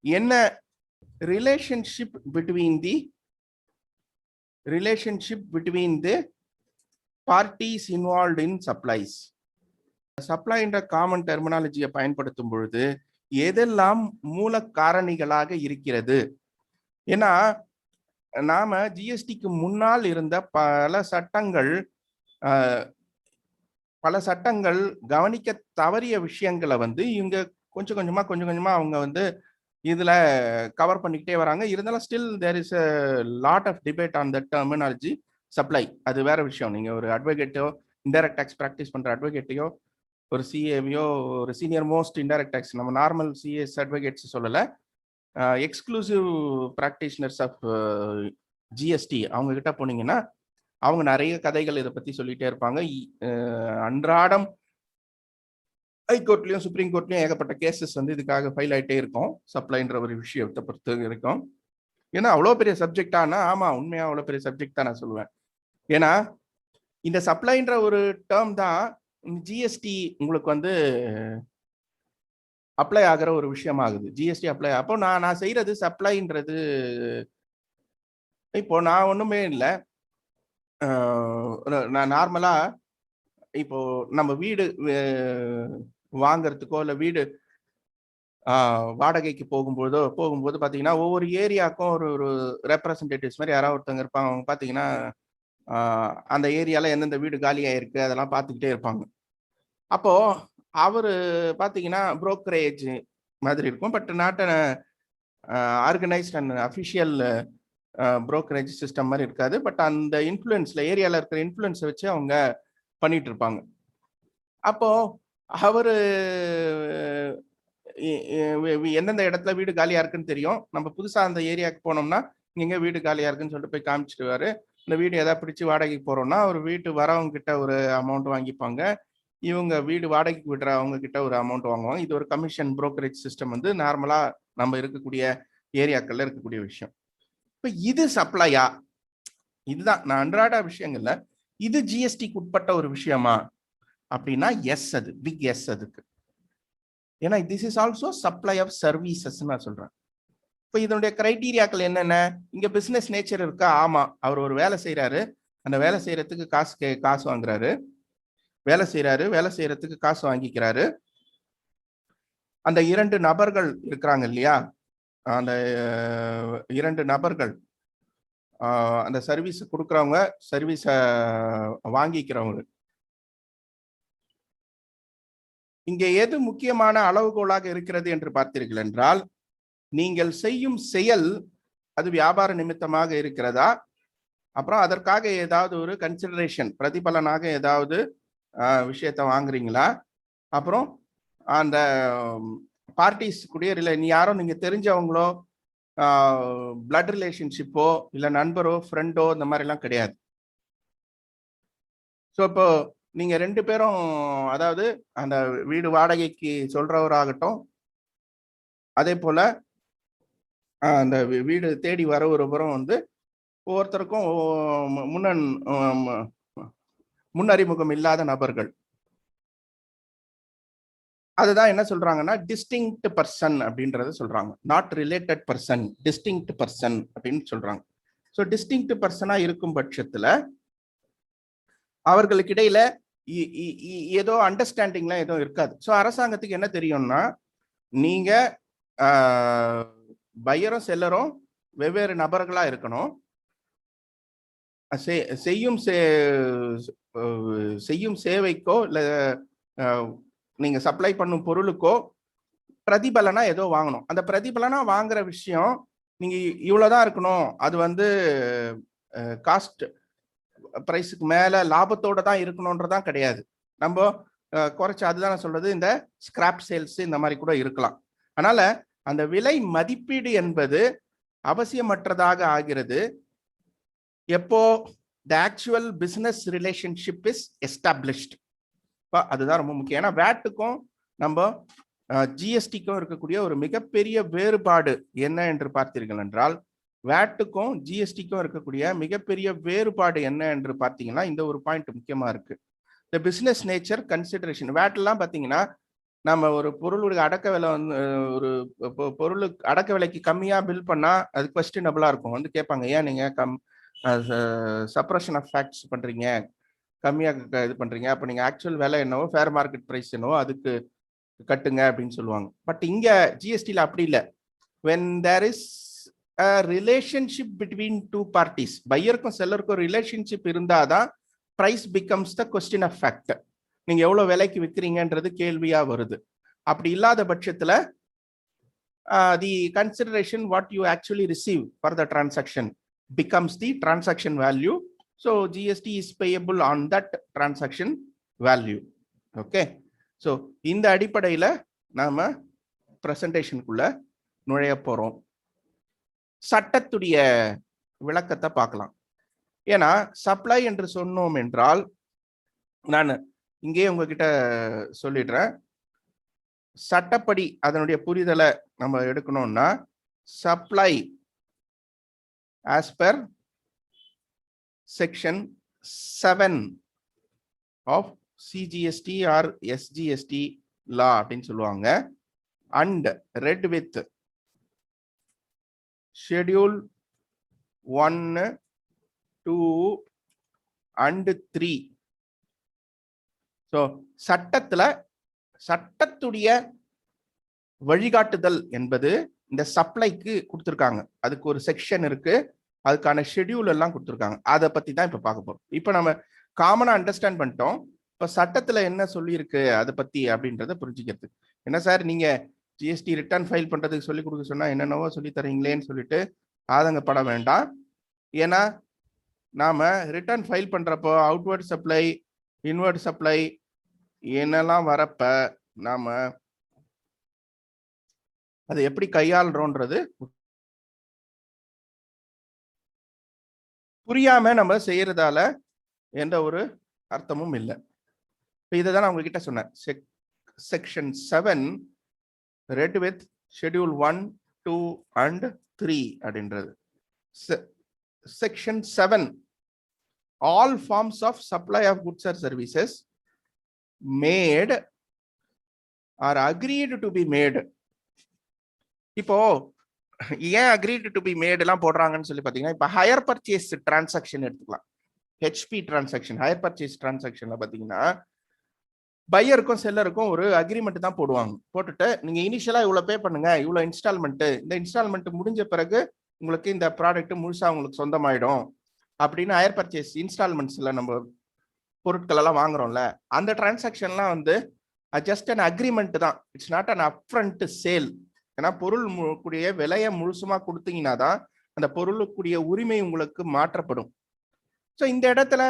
என்ன relationship between the relationship between the parties involve in supplies. Supply என்ற காமன் டெர்மினாலஜியை பயன்படுத்தும் பொழுது எதெல்லாம் மூல காரணிகளாக இருக்கிறது? ஏன்னா நாம ஜிஎஸ்டிக்கு முன்னால் இருந்த பல சட்டங்கள் கவனிக்க தவறிய விஷயங்களை இவங்க கொஞ்சம் கொஞ்சமா அவங்க இதுல கவர் பண்ணிக்கிட்டே வராங்க. இருந்தாலும் still there is a lot of debate on the terminology supply. அது வேற விஷயம். நீங்க ஒரு அட்வொகேட்டோ, இன்டைரக்ட் டாக்ஸ் ப்ராக்டிஸ் பண்ற அட்வொகேட்டையோ, ஒரு சிஏவியோ, ஒரு சீனியர் மோஸ்ட் இன்டைரக்ட் டாக்ஸ், நம்ம நார்மல் சிஎஸ் அட்வொகேட்ஸ் சொல்லல, எக்ஸ்க்ளூசிவ் ப்ராக்டிஷனர்ஸ் ஆஃப் ஜிஎஸ்டி அவங்க கிட்ட போனீங்கன்னா அவங்க நிறைய கதைகள் இதை பத்தி சொல்லிட்டே இருப்பாங்க. அன்றாடம் ஹைகோர்ட்லயும் சுப்ரீம் கோர்ட்லயும் ஏகப்பட்ட கேசஸ் இதுக்காக ஃபைல் ஆயிட்டே இருக்கும் சப்ளைன்ற ஒரு விஷயத்தை பொறுத்த வரைக்கும். ஏன்னா அவ்வளோ பெரிய சப்ஜெக்டானா, ஆமா உண்மையா அவ்வளோ பெரிய சப்ஜெக்ட் தான் நான் சொல்லுவேன். ஏன்னா இந்த சப்ளைன்ற ஒரு டேர்ம் தான் ஜிஎஸ்டி உங்களுக்கு அப்ளை ஆகிற ஒரு விஷயம் ஆகுது. ஜிஎஸ்டி அப்ளை அப்போ நான் செய்யறது சப்ளைன்றது, இப்போ நான் ஒண்ணுமே இல்லை, நான் நார்மலா இப்போ நம்ம வீடு வாங்கறதுக்கோ இல்லை வீடு வாடகைக்கு போகும்போது பார்த்தீங்கன்னா ஒவ்வொரு ஏரியாவுக்கும் ஒரு ரெப்ரசன்டேட்டிவ்ஸ் மாதிரி யாராவது ஒருத்தவங்க இருப்பாங்க. அவங்க பார்த்தீங்கன்னா அந்த ஏரியால எந்தெந்த வீடு காலியாக இருக்கு அதெல்லாம் பார்த்துக்கிட்டே இருப்பாங்க. அப்போ அவரு பார்த்தீங்கன்னா புரோக்கரேஜ் மாதிரி இருக்கும், but not organised and official brokerage system மாதிரி இருக்காது. பட் அந்த இன்ஃப்ளூயன்ஸ்ல ஏரியாவில் இருக்கிற இன்ஃப்ளூயன்ஸை வச்சு அவங்க பண்ணிட்டு இருப்பாங்க. அப்போ அவரு எந்தெந்த இடத்துல வீடு காலியா இருக்குன்னு தெரியும். நம்ம புதுசா அந்த ஏரியாவுக்கு போனோம்னா இங்க வீடு காலியா இருக்குன்னு சொல்லிட்டு போய் காமிச்சிடுவாரு. இந்த வீடு எதாவது பிடிச்சி வாடகைக்கு போறோம்னா ஒரு வீட்டு வரவங்க கிட்ட ஒரு அமௌண்ட் வாங்கிப்பாங்க, இவங்க வீடு வாடகைக்கு விடுற அவங்க கிட்ட ஒரு அமௌண்ட் வாங்குவாங்க. இது ஒரு கமிஷன் புரோக்கரேஜ் சிஸ்டம் நார்மலா நம்ம இருக்கக்கூடிய ஏரியாக்கள்ல இருக்கக்கூடிய விஷயம். இப்ப இது சப்ளையா? இதுதான் நான் அன்றாட விஷயங்கள்ல இது ஜிஎஸ்டிக்கு உட்பட்ட ஒரு விஷயமா அப்படின்னா எஸ், அது பிக் எஸ் அதுக்கு. ஏன்னா this is also supply of services நான் சொல்றேன். இப்போ இதனுடைய கிரைட்டீரியாக்கள் என்னென்ன? இங்க பிசினஸ் நேச்சர் இருக்கா? ஆமா, அவர் ஒரு வேலை செய்யறாரு, அந்த வேலை செய்யறதுக்கு காசு வாங்குறாரு, வேலை செய்யறதுக்கு காசு வாங்கிக்கிறாரு. அந்த 2 நபர்கள் இருக்கிறாங்க இல்லையா, அந்த 2 நபர்கள் அந்த சர்வீஸ் கொடுக்குறவங்க, சர்வீஸ வாங்கிக்கிறவங்க. இங்கே எது முக்கியமான அளவுகோலாக இருக்கிறது என்று பார்த்தீர்கள் என்றால், நீங்கள் செய்யும் செயல் அது வியாபார நிமித்தமாக இருக்கிறதா, அப்புறம் அதற்காக ஏதாவது ஒரு கன்சிடரேஷன் பிரதிபலனாக ஏதாவது விஷயத்தை வாங்குறீங்களா, அப்புறம் அந்த பார்ட்டிஸ் கூடிய யாரோ நீங்க தெரிஞ்சவங்களோ பிளட் ரிலேஷன்ஷிப்போ இல்லை நண்பரோ ஃப்ரெண்டோ இந்த மாதிரிலாம் கிடையாது. ஸோ இப்போ நீங்க 2 பேரும், அதாவது அந்த வீடு வாடகைக்கு சொல்றவராகட்டும், அதே போல அந்த வீடு தேடி வர ஒருவரும் ஒவ்வொருத்தருக்கும் முன்னறிமுகம் இல்லாத நபர்கள். அதுதான் என்ன சொல்றாங்கன்னா டிஸ்டிங்க்ட் பர்சன் அப்படின்றத சொல்றாங்க. Not related person, distinct person அப்படின்னு சொல்றாங்க. ஸோ டிஸ்டிங்க்ட் பர்சனா இருக்கும் பட்சத்துல அவர்களுக்கு இடையில ஏதோ அண்டர்ஸ்டாண்டிங்லாம் எதுவும் இருக்காது. ஸோ அரசாங்கத்துக்கு என்ன தெரியும்னா, நீங்க பையரும் செல்லரும் வெவ்வேறு நபர்களா இருக்கணும், செய்யும் சேவைக்கோ இல்ல நீங்க சப்ளை பண்ணும் பொருளுக்கோ பிரதிபலனா ஏதோ வாங்கணும். அந்த பிரதிபலனா வாங்குற விஷயம் நீங்க இவ்வளவுதான் இருக்கணும், அது காஸ்ட் பிரைஸுக்கு மேல லாபத்தோட தான் இருக்கணும்ன்றதான் கிடையாது. நம்ம குறைச்சு, அதுதான் நான் சொல்றது, இந்த ஸ்கிராப் சேல்ஸ் இந்த மாதிரி கூட இருக்கலாம். அதனால அந்த விலை மதிப்பீடு என்பது அவசியமற்றதாக ஆகிறது எப்போ the actual business relationship is established. அதுதான் ரொம்ப முக்கியம். ஏன்னா வேட்டுக்கும் நம்ம ஜிஎஸ்டிக்கும் இருக்கக்கூடிய ஒரு மிகப்பெரிய வேறுபாடு என்ன என்று பார்த்தீர்கள் என்றால், வேட்டுக்கும் ஜிஎஸ்டிக்கும் இருக்கக்கூடிய மிகப்பெரிய வேறுபாடு என்ன என்று பார்த்தீங்கன்னா இந்த ஒரு பாயிண்ட் முக்கியமா இருக்கு. இந்த பிசினஸ் நேச்சர் கன்சிடரேஷன். வேட்லாம் பார்த்தீங்கன்னா நம்ம ஒரு பொருளுடைய அடக்க விலை ஒரு பொருளுக்கு அடக்க விலைக்கு கம்மியா பில் பண்ணா அது குவெஸ்டினபிளா இருக்கும். கேட்பாங்க, ஏன் நீங்க சப்ரஷன் ஆஃப் ஃபேக்ட்ஸ் பண்றீங்க, கம்மியாக இது பண்றீங்க, அப்போ நீங்க ஆக்சுவல் விலை என்னவோ ஃபேர் மார்க்கெட் பிரைஸ் என்னவோ அதுக்கு கட்டுங்க அப்படின்னு சொல்லுவாங்க. பட் இங்க ஜிஎஸ்டியில் அப்படி இல்லை. when there is a relationship between two parties, பையருக்கும் செல்லருக்கும் ரிலேஷன்ஷிப் இருந்தாதான் price becomes the question of fact. நீங்க எவ்வளவு விலைக்கு விற்கிறீங்கன்றது கேள்வியா வருது. அப்படி இல்லாத பட்சத்துல the consideration what you actually receive for the transaction becomes the transaction value. So GST is payable on that transaction value. Okay, so இந்த அடிப்படையில நாம பிரசன்டேஷனுக்குள்ள நுழைய போறோம். சட்டத்துடைய விளக்கத்தை பார்க்கலாம். ஏன்னா சப்ளை என்று சொன்னோம் என்றால், நான் இங்கே உங்ககிட்ட சொல்லிடுறேன், சட்டப்படி அதனுடைய புரிதலை நம்ம எடுக்கணும்னா supply as per section 7 of CGST or SGST law அப்படின்னு சொல்லுவாங்க. and read with schedule 1, 2 and 3. so சட்டத்துடைய வழிகாட்டுதல் என்பது இந்த சப்ளைக்கு கொடுத்துருக்காங்க. அதுக்கு ஒரு செக்ஷன் இருக்கு, அதுக்கான ஷெட்யூல் எல்லாம் கொடுத்துருக்காங்க. அதை பத்தி தான் இப்ப பார்க்க போறோம். இப்ப நம்ம காமனா அண்டர்ஸ்டாண்ட் பண்ணிட்டோம். இப்ப சட்டத்துல என்ன சொல்லியிருக்கு அதை பத்தி அப்படின்றத புரிஞ்சுக்கிறது. என்ன சார் நீங்க ஜிஎஸ்டி ரிட்டர்ன் ஃபைல் பண்றதுக்கு சொல்லி கொடுக்க சொன்னா என்னென்னவோ சொல்லி தரீங்களேன்னு சொல்லிட்டு ஆதங்கப்பட வேண்டாம். ஏன்னா நாம ரிட்டர்ன் ஃபைல் பண்றப்போ அவுட்வர்ட் சப்ளை, இன்வர்ட் சப்ளை என்னெல்லாம் வரப்ப நாம அதை எப்படி கையாளுறோன்றது புரியாம நம்ம செய்யறதால எந்த ஒரு அர்த்தமும் இல்லை. இதைதான் நான் உங்ககிட்ட சொன்னேன். Section 7 read with schedule 1, 2 and 3 அப்படின்றது. section 7 all forms of supply of goods or services made or agreed to be made. இப்போ ஏன் agreed to be made எல்லாம் போடுறாங்கன்னு சொல்லி பாத்தீங்கன்னா, இப்ப ஹையர் பர்ச்சேஸ் டிரான்சாக்ஷன் எடுத்துக்கலாம். ஹெச்பி டிரான்சாக்ஷன், ஹையர் பர்ச்சேஸ் டிரான்சாக்ஷன்ல பாத்தீங்கன்னா பையருக்கும் செல்லருக்கும் ஒரு அக்ரிமெண்ட் தான் போடுவாங்க. போட்டுட்டு நீங்க இனிஷியலா இவ்வளவு பே பண்ணுங்க, இவ்வளவு இன்ஸ்டால்மெண்ட், இந்த இன்ஸ்டால்மெண்ட் முடிஞ்ச பிறகு உங்களுக்கு இந்த ப்ராடக்ட் முழுசா உங்களுக்கு சொந்தமாயிடும் அப்படின்னு ஹையர் பர்ச்சேஸ் இன்ஸ்டால்மெண்ட்ஸ்ல நம்ம பொருட்கள் எல்லாம் வாங்குறோம்ல, அந்த டிரான்சாக்ஷன்லாம் வந்து ஜஸ்ட் அன் அக்ரிமெண்ட் தான். It's not an upfront sale. ஏன்னா பொருள் கூடிய விலையை முழுசுமா கொடுத்தீங்கன்னா தான் அந்த பொருளுக்குரிய உரிமை உங்களுக்கு மாற்றப்படும். ஸோ இந்த இடத்துல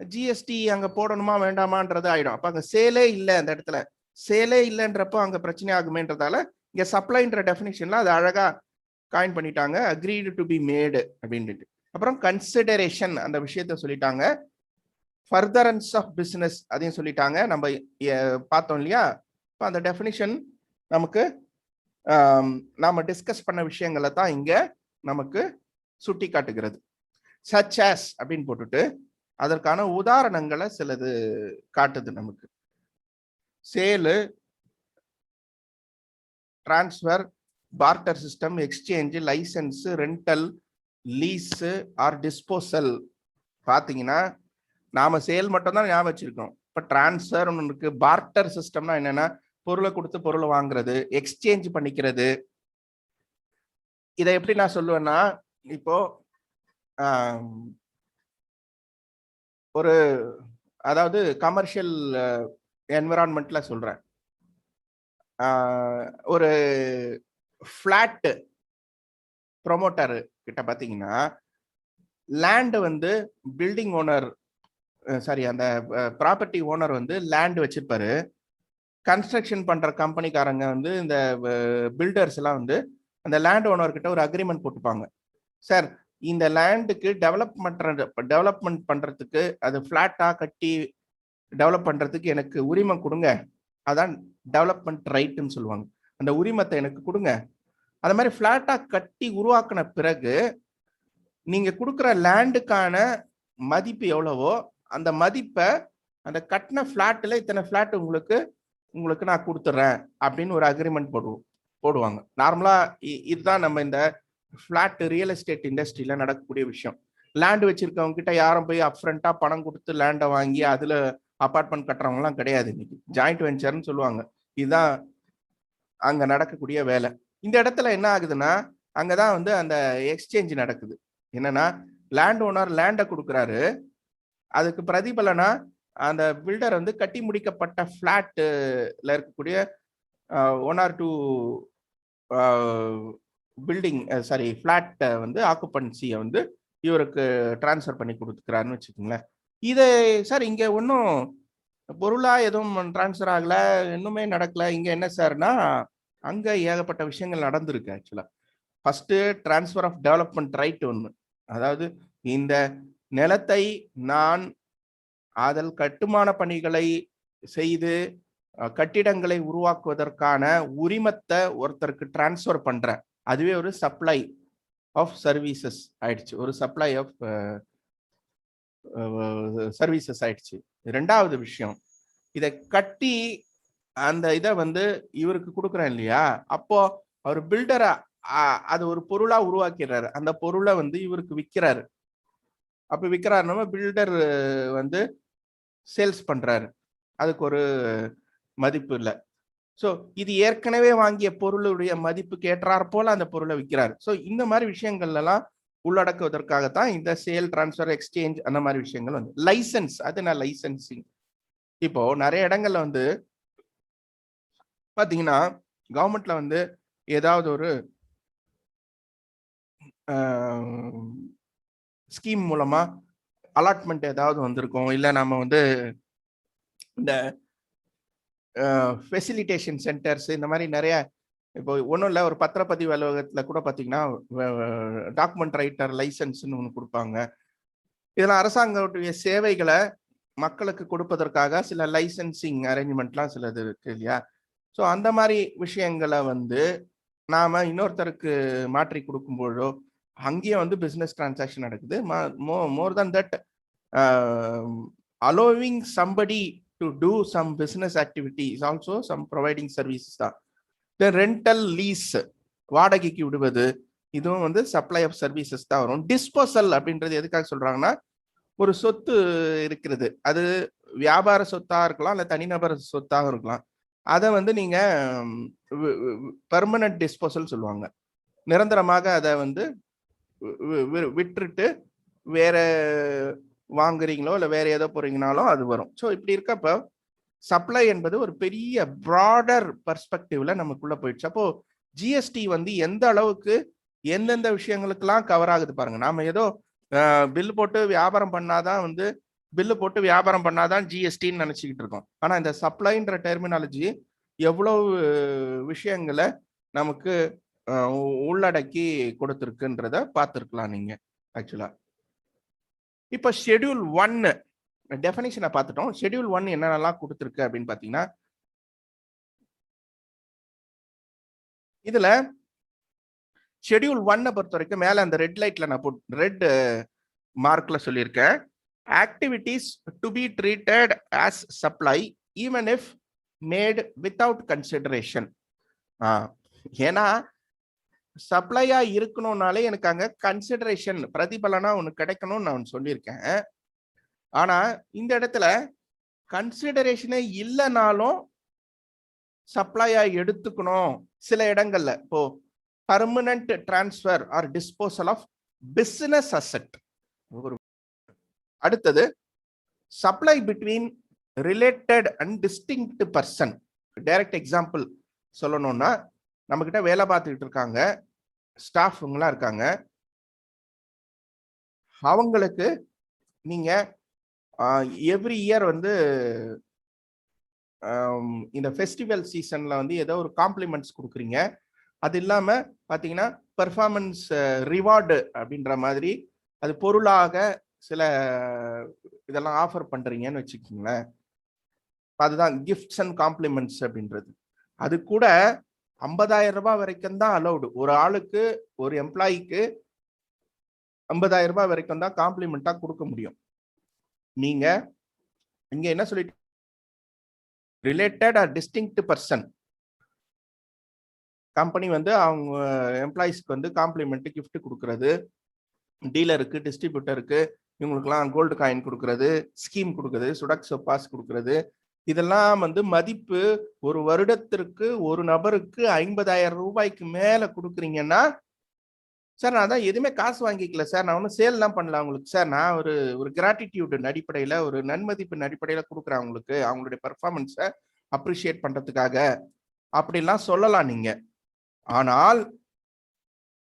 ஜிஎஸ்டி அங்க போடணுமா வேண்டாமான்றது ஆயிடும். அப்ப அங்க சேலே இல்லை, அந்த இடத்துல சேலே இல்லைன்றப்போ அங்க பிரச்சனை ஆகுமேன்றதால இங்க சப்ளைன்ற டெஃபினிஷன்ல அது அழகா காயின் பண்ணிட்டாங்க, அக்ரீடு டு பி மேடு அப்படின்ட்டு. அப்புறம் கன்சிடரேஷன் அந்த விஷயத்த சொல்லிட்டாங்க. ஃபர்தரன்ஸ் ஆஃப் பிசினஸ் அதையும் சொல்லிட்டாங்க. நம்ம பார்த்தோம் இல்லையா? இப்போ அந்த டெஃபினிஷன் நமக்கு நாம டிஸ்கஸ் பண்ண விஷயங்களை தான் இங்க நமக்கு சுட்டி காட்டுகிறது. சச் ஆஸ் அப்படின்னு போட்டுட்டு அதற்கான உதாரணங்களை சிலது காட்டுது நமக்கு. Sale, transfer, barter system, exchange, licence, rental, lease or disposal. பாத்தீங்கன்னா நாம சேல் மட்டும் தான் ஞாபகம் வச்சிருக்கோம். இப்ப டிரான்ஸ்ஃபர் ஒன்று இருக்கு, பார்ட்டர் சிஸ்டம்னா என்னன்னா பொருளை கொடுத்து பொருளை வாங்குறது, எக்ஸ்சேஞ்ச் பண்ணிக்கிறது. இதை எப்படி நான் சொல்லுவேன்னா, இப்போ ஒரு அதாவது கமர்ஷியல் என்விரான்மெண்ட்ல சொல்றேன். ஒரு ஃபிளாட் ப்ரொமோட்டர் கிட்ட பாத்தீங்கன்னா லேண்ட் வந்து பில்டிங் ஓனர், சாரி அந்த ப்ராப்பர்ட்டி ஓனர் வந்து லேண்ட் வச்சிருப்பாரு. கன்ஸ்ட்ரக்ஷன் பண்ற கம்பெனிக்காரங்க வந்து இந்த பில்டர்ஸ் எல்லாம் வந்து அந்த லேண்ட் ஓனர் கிட்ட ஒரு அக்ரிமெண்ட் போட்டுப்பாங்க. சார் இந்த லேண்டுக்கு டெவலப்மெண்ட் பண்றதுக்கு, அது ஃபிளாட்டா கட்டி டெவலப் பண்றதுக்கு எனக்கு உரிமை கொடுங்க, அதான் டெவலப்மெண்ட் ரைட்னு சொல்லுவாங்க. அந்த உரிமத்தை எனக்கு கொடுங்க. அது மாதிரி ஃபிளாட்டா கட்டி உருவாக்கின பிறகு நீங்க கொடுக்குற லேண்டுக்கான மதிப்பு எவ்வளவோ அந்த மதிப்பை அந்த கட்டின ஃபிளாட்ல இத்தனை ஃபிளாட் உங்களுக்கு நான் கொடுத்துட்றேன் அப்படின்னு ஒரு அக்ரிமெண்ட் போடுவாங்க. நார்மலா இதுதான் நம்ம இந்த ஃபிளாட் ரியல் எஸ்டேட் இண்டஸ்ட்ரியில நடக்கக்கூடிய விஷயம். லேண்ட் வச்சிருக்கவங்க கிட்ட யாரும் போய் அப்ஃப்ரண்டா பணம் கொடுத்து லேண்டை வாங்கி அதுல அபார்ட்மெண்ட் கட்டுறவங்கலாம் கிடையாது. இன்னைக்கு ஜாயிண்ட் வெஞ்சர்னு சொல்லுவாங்க. இதுதான் அங்க நடக்கக்கூடிய வேலை. இந்த இடத்துல என்ன ஆகுதுன்னா, அங்கதான் வந்து அந்த எக்ஸ்சேஞ்ச் நடக்குது. என்னன்னா, லேண்ட் ஓனர் லேண்டை கொடுக்குறாரு, அதுக்கு பிரதிபலனா அந்த பில்டர் வந்து கட்டி முடிக்கப்பட்ட பிளாட்ல இருக்கக்கூடிய 1 or 2 பில்டிங் பிளாட் வந்து ஆக்குபன்சியை வந்து இவருக்கு டிரான்ஸ்ஃபர் பண்ணி கொடுத்துக்கிறாருன்னு வச்சுக்கோங்களேன். இது சார் இங்க ஒன்றும் பொருளா எதுவும் டிரான்ஸ்ஃபர் ஆகல, இன்னுமே நடக்கல. இங்க என்ன சார்னா, அங்க ஏகப்பட்ட விஷயங்கள் நடந்திருக்கு. ஆக்சுவலா first transfer of development right ஒன்று, அதாவது இந்த நிலத்தை நான் அதில் கட்டுமான பணிகளை செய்து கட்டிடங்களை உருவாக்குவதற்கான உரிமத்தை ஒருத்தருக்கு டிரான்ஸ்ஃபர் பண்றேன். அதுவே ஒரு சப்ளை ஆஃப் சர்வீசஸ் ஆயிடுச்சு, ஒரு சப்ளை ஆஃப் சர்வீசஸ் ஆயிடுச்சு. ரெண்டாவது விஷயம், இதை கட்டி அந்த இதை வந்து இவருக்கு கொடுக்குறேன் இல்லையா, அப்போ அவர் பில்டரை அது ஒரு பொருளா உருவாக்கிறாரு, அந்த பொருளை வந்து இவருக்கு விற்கிறாரு. அப்ப விற்கிறாருன்னா பில்டர் வந்து சேல்ஸ் பண்றாரு, அதுக்கு ஒரு மதிப்பு இல்லை. ஸோ இது ஏற்கனவே வாங்கிய பொருளுடைய மதிப்புக்கு ஏற்றாற் போல அந்த பொருளை விற்கிறாரு. ஸோ இந்த மாதிரி விஷயங்கள் எல்லாம் உள்ளடக்குவதற்காகத்தான் இந்த சேல் டிரான்ஸ்ஃபர் எக்ஸ்சேஞ்ச் அந்த மாதிரி விஷயங்கள் வந்து. லைசன்ஸ், அது நான் லைசன்சிங். இப்போ நிறைய இடங்கள்ல வந்து பாத்தீங்கன்னா கவர்மெண்ட்ல வந்து ஏதாவது ஒரு ஸ்கீம் மூலமா அலாட்மெண்ட் ஏதாவது வந்திருக்கும், இல்லை நம்ம வந்து இந்த ஃபெசிலிட்டேஷன் சென்டர்ஸ் இந்த மாதிரி நிறைய, இப்போ ஒன்றும் இல்லை, ஒரு பத்திரப்பதிவு அலுவலகத்தில் கூட பார்த்தீங்கன்னா டாக்குமெண்ட் ரைட்டர் லைசன்ஸ்னு ஒன்று கொடுப்பாங்க. இதெல்லாம் அரசாங்கத்துடைய சேவைகளை மக்களுக்கு கொடுப்பதற்காக சில லைசன்சிங் அரேஞ்ச்மெண்ட்லாம் சிலது இருக்கு இல்லையா. ஸோ அந்த மாதிரி விஷயங்களை வந்து நாம இன்னொருத்தருக்கு மாற்றி கொடுக்கும்போதோ அங்கேயும் வந்து பிஸ்னஸ் டிரான்சாக்ஷன் நடக்குது. மோர் தென் that, allowing somebody to do some business activity is also some providing services தான். The rental lease, வாடகைக்கு விடுவது, இதுவும் வந்து சப்ளை ஆஃப் சர்வீசஸ் தான் வரும். டிஸ்போசல் அப்படின்றது எதுக்காக சொல்றாங்கன்னா, ஒரு சொத்து இருக்கிறது, அது வியாபார சொத்தா இருக்கலாம், இல்லை தனிநபர் சொத்தாக இருக்கலாம். அதை வந்து நீங்க பெர்மனன்ட் டிஸ்போசல் சொல்லுவாங்க. நிரந்தரமாக அதை வந்து விட்டுட்டு வேற வாங்குறீங்களோ இல்லை வேற ஏதோ போறீங்கனாலும் அது வரும். ஸோ இப்படி இருக்கப்ப சப்ளை என்பது ஒரு பெரிய ப்ராடர் பர்ஸ்பெக்டிவ்ல நமக்குள்ள போயிடுச்சு. அப்போ ஜிஎஸ்டி வந்து எந்த அளவுக்கு எந்தெந்த விஷயங்களுக்கெல்லாம் கவர் ஆகுது பாருங்க. நாம ஏதோ பில்லு போட்டு வியாபாரம் பண்ணாதான் ஜிஎஸ்டின்னு நினைச்சுக்கிட்டு இருக்கோம். ஆனா இந்த சப்ளைன்ற டெர்மினாலஜி எவ்வளவு விஷயங்களை நமக்கு உள்ளடக்கி கொடுத்துருக்குன்றத பார்த்துருக்கலாம் நீங்க. ஆக்சுவலா இப்ப ஷெட்யூல் 1 டெஃபினிஷனை பார்த்துட்டோம். ஷெட்யூல் 1 என்னென்னலாம் கொடுத்துருக்கு அப்படின்னு பாத்தீங்கன்னா, இதுல ஷெட்யூல் 1 பொறுத்த வரைக்கும் மேல அந்த ரெட் லைட்ல நான் ரெட் மார்க்ல சொல்லியிருக்கேன், activities to be treated as supply even if made without consideration. ஏன்னா சப்ளையா இருக்கணும்னாலே எனக்கு அங்க கன்சிடரேஷன் பிரதிபலனா ஒண்ணு கிடைக்கணும்னு நான் சொல்லியிருக்கேன். ஆனா இந்த இடத்துல கன்சிடரேஷனே இல்லைனாலும் சப்ளையா எடுத்துக்கணும் சில இடங்கள்ல. இப்போ permanent transfer or disposal of business asset. அடுத்தது supply between related and distinct person. Direct example சொல்லணும்னா, நம்ம கிட்ட வேலை பார்த்துக்கிட்டு இருக்காங்க, ஸ்டாஃப்ங்களாம் இருக்காங்க, அவங்களுக்கு நீங்க எவ்ரி இயர் வந்து இந்த ஃபெஸ்டிவல் சீசன்ல வந்து ஏதோ ஒரு காம்ப்ளிமெண்ட்ஸ் கொடுக்குறீங்க. அது இல்லாம பாத்தீங்கன்னா பெர்ஃபார்மன்ஸ் ரிவார்டு அப்படின்ற மாதிரி அது பொருளாக சில இதெல்லாம் ஆஃபர் பண்றீங்கன்னு வச்சுக்கோங்களேன். அதுதான் கிஃப்ட்ஸ் அண்ட் காம்ப்ளிமெண்ட்ஸ் அப்படின்றது. அது கூட 50,000 ரூபாய் வரைக்கும் தான் அலௌடு. ஒரு ஆளுக்கு, ஒரு எம்ப்ளாய்க்கு 50,000 ரூபாய் வரைக்கும் தான் காம்ப்ளிமெண்டா கொடுக்க முடியும். நீங்க இங்க என்ன சொல்லிட்டு, related or distinct person, company வந்து அவங்க எம்ப்ளாயிஸ்க்கு வந்து காம்ப்ளிமெண்ட் கிஃப்ட் கொடுக்கறது, டீலருக்கு, டிஸ்ட்ரிபியூட்டருக்கு, இவங்களுக்குலாம் கோல்டு காயின் கொடுக்கறது, ஸ்கீம் கொடுக்கறது, சுடக்ஸோ பாஸ் கொடுக்கறது, இதெல்லாம் வந்து மதிப்பு ஒரு வருடத்திற்கு ஒரு நபருக்கு 50,000 ரூபாய்க்கு மேல கொடுக்குறீங்கன்னா, சார் நான் தான் எதுவுமே காசு வாங்கிக்கல சார், நான் ஒன்றும் சேல்லாம் பண்ணல அவங்களுக்கு சார், நான் ஒரு கிராட்டிடியூட் அடிப்படையில், ஒரு நன்மதிப்பின் அடிப்படையில் கொடுக்குறேன் அவங்களுக்கு, அவங்களுடைய பெர்ஃபார்மன்ஸை அப்ரிஷியேட் பண்றதுக்காக அப்படிலாம் சொல்லலாம் நீங்க. ஆனால்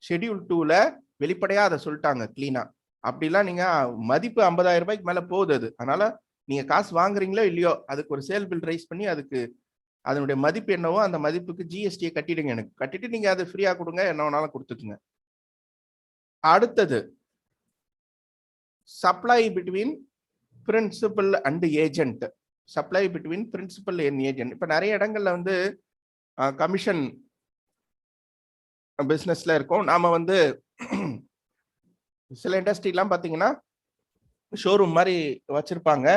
ஷெட்யூல் 2ல வெளிப்படையா அதை சொல்லிட்டாங்க கிளீனா. அப்படிலாம் நீங்க மதிப்பு 50,000 ரூபாய்க்கு மேல போகுது அது. அதனால நீங்க காசு வாங்குறீங்களோ இல்லையோ அதுக்கு ஒரு சேல் பில் ரைஸ் பண்ணி அதுக்கு அதனுடைய மதிப்பு என்னவோ அந்த மதிப்புக்கு ஜிஎஸ்டியை கட்டிடுங்க, எனக்கு கட்டிட்டு நீங்க அதை ஃப்ரீயா கொடுங்க, என்ன வேணாலும் கொடுத்துக்குங்க. அடுத்தது supply between principal and agent. Supply between principal and agent. இப்ப நிறைய இடங்கள்ல வந்து கமிஷன் பிசினஸ்ல இருக்கும். நாம வந்து சில இண்டஸ்ட்ரிலாம் பாத்தீங்கன்னா ஷோரூம் மாதிரி வச்சிருப்பாங்க.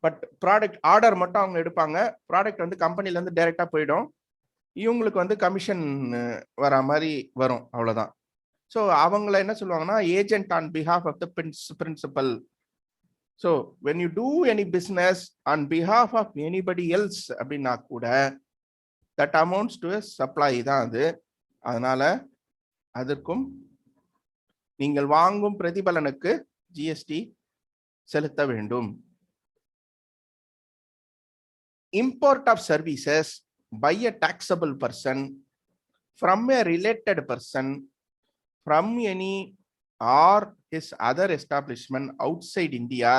பட் ப்ராடக்ட் ஆர்டர் மட்டும் அவங்க எடுப்பாங்க. ப்ராடக்ட் வந்து கம்பெனில இருந்து டைரக்டா போயிடும். இவங்களுக்கு வந்து கமிஷன் வர மாதிரி வரும், அவ்வளவுதான். ஸோ அவங்கள என்ன சொல்லுவாங்கன்னா agent on behalf of the principal. So when you do any business on behalf of anybody else அப்படின்னா கூட தட் அமௌண்ட்ஸ் டு சப்ளை தான் அது. அதனால அதற்கும் நீங்கள் வாங்கும் பிரதிபலனுக்கு ஜிஎஸ்டி செலுத்த வேண்டும். Import of services by a taxable person from a related person from any or his other establishment outside India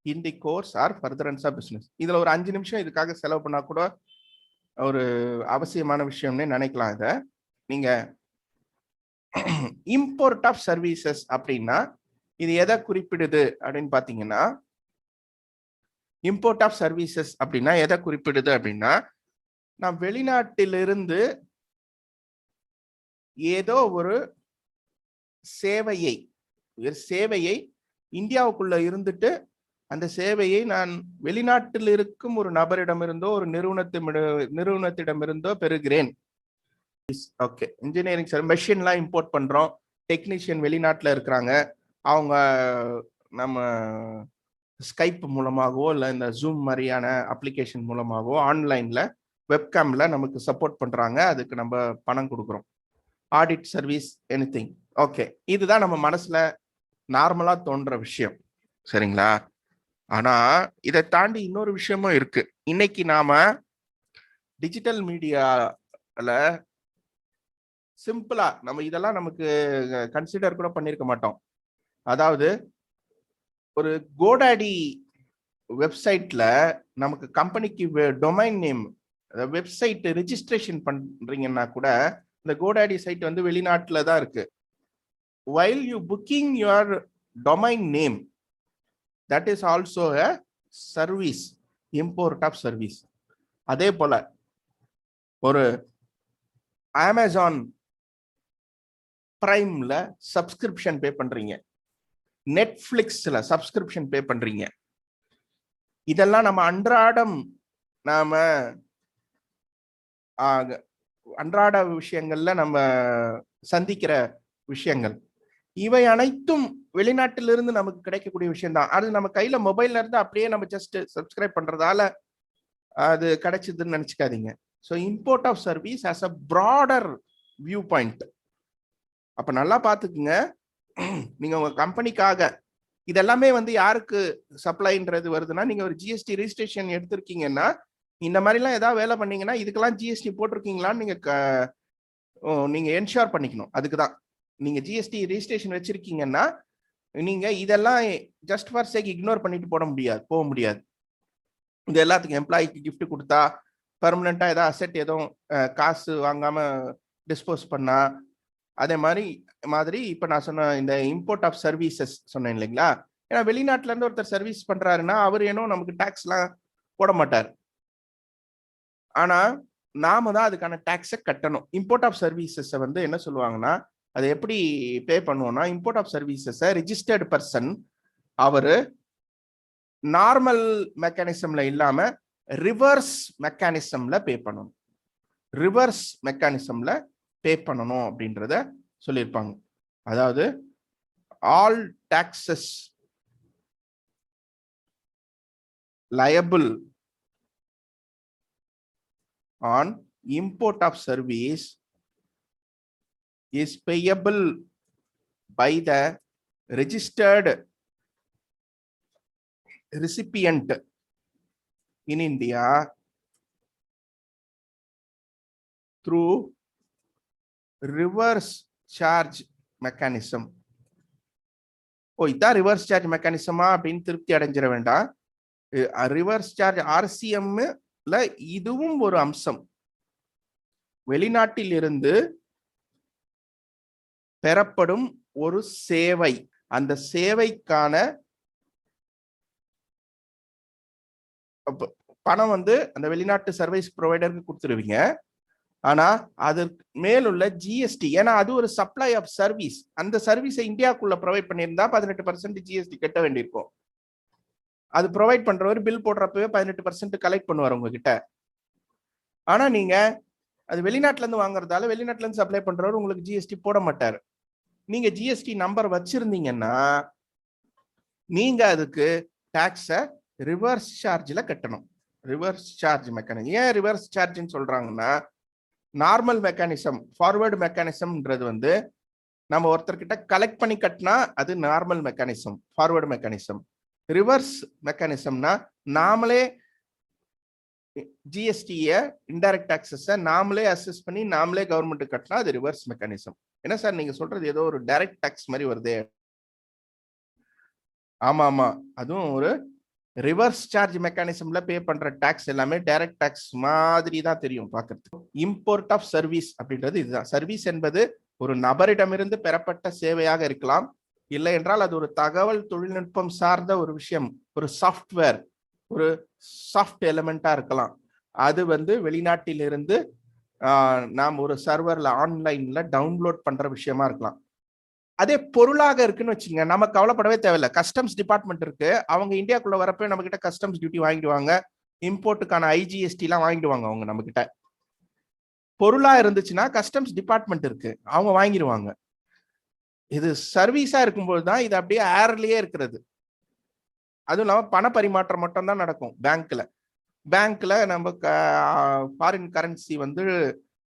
in the course or furtherance of business. இதுல ஒரு 5 நிமிஷம் இதுக்காக செலவு பண்ணா கூட ஒரு அவசியமான விஷயம்னு நினைக்கலாம். இத நீங்க இம்போர்ட் ஆஃப் சர்வீசஸ் அப்படின்னா இது எதை குறிப்பிடுது அப்படின்னு பாத்தீங்கன்னா, இம்போர்ட் ஆஃப் சர்வீசஸ் அப்படின்னா எதை குறிப்பிடுது அப்படின்னா, நான் வெளிநாட்டிலிருந்து ஏதோ ஒரு சேவையை இந்தியாவுக்குள்ள இருந்துட்டு அந்த சேவையை நான் வெளிநாட்டில் இருக்கும் ஒரு நபரிடமிருந்தோ ஒரு நிறுவனத்திடமிருந்தோ பெறுகிறேன். ஓகே, இன்ஜினியரிங் சார் மெஷின்லாம் இம்போர்ட் பண்றோம், டெக்னீஷியன் வெளிநாட்டில் இருக்கிறாங்க, அவங்க நம்ம ஸ்கைப் மூலமாகவோ இல்லை இந்த ஜூம் மாதிரியான அப்ளிகேஷன் மூலமாகவோ ஆன்லைன்ல வெப்கேம்ல நமக்கு சப்போர்ட் பண்றாங்க, அதுக்கு நம்ம பணம் கொடுக்குறோம். Audit service anything. ஓகே, இதுதான் நம்ம மனசுல நார்மலா தோன்ற விஷயம், சரிங்களா? ஆனா இதை தாண்டி இன்னொரு விஷயமும் இருக்கு. இன்னைக்கு நாம டிஜிட்டல் மீடியால சிம்பிளா நம்ம இதெல்லாம் நமக்கு கன்சிடர் கூட பண்ணிருக்க மாட்டோம். அதாவது ஒரு கோடாடி வெப்சைட்ல நமக்கு கம்பெனிக்கு டொமைன் நேம் வெப்சைட் ரெஜிஸ்ட்ரேஷன் பண்றீங்கன்னா கூட இந்த கோடாடி சைட் வந்து வெளிநாட்டுல தான் இருக்கு. while you booking your domain name, that is also a service, import of service. அதே போல ஒரு அமேசான் பிரைம்ல சப்ஸ்கிரிப்ஷன் பே பண்றீங்க, நெட்ஃபிளிக்ஸ்ல சப்ஸ்கிரிப்ஷன் பே பண்றீங்க, இதெல்லாம் நம்ம அன்றாட விஷயங்கள்ல நம்ம சந்திக்கிற விஷயங்கள். இவை அனைத்தும் வெளிநாட்டிலிருந்து நமக்கு கிடைக்கக்கூடிய விஷயம் தான். அது நம்ம கையில மொபைல்ல இருந்து அப்படியே நம்ம ஜஸ்ட் சப்ஸ்கிரைப் பண்றதால அது கிடைச்சதுன்னு நினைச்சுக்காதீங்க. So import of service as a broader view point. அப்ப நல்லா பாத்துக்குங்க, நீங்க உங்க கம்பெனிக்காக இதெல்லாமே வந்து யாருக்கு சப்ளைன்றது வருதுன்னா, நீங்க ஒரு ஜிஎஸ்டி ரெஜிஸ்ட்ரேஷன் எடுத்திருக்கீங்கன்னா, இந்த மாதிரிலாம் ஏதாவது வேலை பண்ணீங்கன்னா இதுக்கெல்லாம் ஜிஎஸ்டி போட்டிருக்கீங்களான்னு நீங்க என்ஷூர் பண்ணிக்கணும். அதுக்குதான் நீங்க ஜிஎஸ்டி ரெஜிஸ்ட்ரேஷன் வச்சிருக்கீங்கன்னா நீங்க இதெல்லாம் ஜஸ்ட் ஃபார் சேக் இக்னோர் பண்ணிட்டு போக முடியாது. இது எல்லாத்துக்கும் எம்ப்ளாய்க்கு கிஃப்ட் கொடுத்தா, பெர்மனண்டா ஏதாவது அசெட் எதுவும் காசு வாங்காம டிஸ்போஸ் பண்ணா, அதே மாதிரி இப்ப நான் சொன்ன இந்த இம்போர்ட் ஆஃப் சர்வீசஸ் சொன்னேன் இல்லைங்களா? ஏன்னா வெளிநாட்டுல இருந்து ஒருத்தர் சர்வீஸ் பண்றாருன்னா அவர் ஏனோ நமக்கு டாக்ஸ் எல்லாம் போட மாட்டார், ஆனா நாம தான் அதுக்கான டாக்ஸை கட்டணும். இம்போர்ட் ஆஃப் சர்வீசஸ் வந்து என்ன சொல்லுவாங்கன்னா, அதை எப்படி பே பண்ணுவோம்னா, import of services registered person அவரு நார்மல் மெக்கானிசம்ல இல்லாம ரிவர்ஸ் மெக்கானிசம்ல பே பண்ணணும். ரிவர்ஸ் மெக்கானிசம்ல பே பண்ணணும் அப்படின்றத சொல்லியிருப்பாங்க. அதாவது all taxes liable on import of service is payable by the registered recipient in India through reverse charge mechanism. இதான் ரிவர்ஸ் சார்ஜ் மெக்கானிசமா அப்படின்னு திருப்தி அடைஞ்சிட வேண்டாம். ரிவர்ஸ் சார்ஜ் RCM-ல இதுவும் ஒரு அம்சம். வெளிநாட்டில் இருந்து பெறப்படும் ஒரு சேவை, அந்த சேவைக்கான பணம் அந்த வெளிநாட்டு சர்வீஸ் ப்ரொவைடருக்கு கொடுத்துருவீங்க. ஆனா அதற்கு மேலுள்ள GST, ஏன்னா அது ஒரு சப்ளை ஆஃப் சர்வீஸ், அந்த சர்வீஸை இந்தியாவுக்குள்ள ப்ரொவைட் பண்ணியிருந்தா 18% GST கட்ட வேண்டியிருக்கும். அது ப்ரொவைட் பண்றவர் பில் போடுறப்பவே 18% கலெக்ட் பண்ணுவார் உங்ககிட்ட. ஆனா நீங்க அது வெளிநாட்டுல இருந்து வாங்குறதால வெளிநாட்டுல இருந்து சப்ளை பண்றவர் உங்களுக்கு GST போட மாட்டார். நீங்க GST நம்பர் வச்சிருந்தீங்கன்னா நீங்க அதுக்கு டாக்ஸ ரிவர்ஸ் சார்ஜ்ல கட்டணும். Reverse charge mechanism. ஏன் ரிவர்ஸ் சார்ஜ்னு சொல்றாங்கன்னா, நார்மல் மெக்கானிசம், ஃபார்வர்டு மெக்கானிசம்ன்றது நம்ம ஒருத்தர்கிட்ட கலெக்ட் பண்ணி கட்டினா அது normal mechanism, forward mechanism. Reverse மெக்கானிசம்னா நாமளே GST-ய இன்டைரக்ட் டாக்ஸஸை நாமளே அசஸ் பண்ணி நாமளே கவர்மெண்ட் கட்டினா அது ரிவர்ஸ் மெக்கானிசம். என்ன சார் நீங்க சொல்றது ஏதோ ஒரு டைரக்ட் டாக்ஸ் மாதிரி வருதே? ஆமா ஆமா, அதுவும் ஒரு ரிவர்ஸ் சார்ஜ் மெக்கானிசம்ல பே பண்ற டாக்ஸ் எல்லாமே டைரக்ட் டாக்ஸ் மாதிரி தான் தெரியும் பார்க்கிறதுக்கு. இம்போர்ட் ஆஃப் சர்வீஸ் அப்படின்றது இதுதான். சர்வீஸ் என்பது ஒரு நபரிடமிருந்து பெறப்பட்ட சேவையாக இருக்கலாம், இல்லை என்றால் அது ஒரு தகவல் தொழில்நுட்பம் சார்ந்த ஒரு விஷயம், ஒரு சாஃப்ட்வேர், ஒரு சாஃப்ட் எலிமெண்டா இருக்கலாம். அது வெளிநாட்டிலிருந்து நாம் ஒரு சர்வர்ல ஆன்லைன்ல டவுன்லோட் பண்ற விஷயமா இருக்கலாம். அதே பொருளாக இருக்குன்னு வச்சுங்க, நம்ம கவலைப்படவே தேவையில்லை. கஸ்டம்ஸ் டிபார்ட்மெண்ட் இருக்கு, அவங்க இந்தியாக்குள்ள வரப்போ நம்ம கிட்ட கஸ்டம்ஸ் டியூட்டி வாங்கிடுவாங்க, இம்போர்ட்டுக்கான IGST எல்லாம் வாங்கிடுவாங்க அவங்க நம்ம கிட்ட. பொருளா இருந்துச்சுன்னா கஸ்டம்ஸ் டிபார்ட்மெண்ட் இருக்கு, அவங்க வாங்கிடுவாங்க. இது சர்வீஸா இருக்கும்போது தான் இது அப்படியே ஏர்லயே இருக்கிறது. அதுவும் இல்லாம பண பரிமாற்றம் மட்டும் தான் நடக்கும் பேங்க்ல நம்ம ஃபாரின் கரன்சி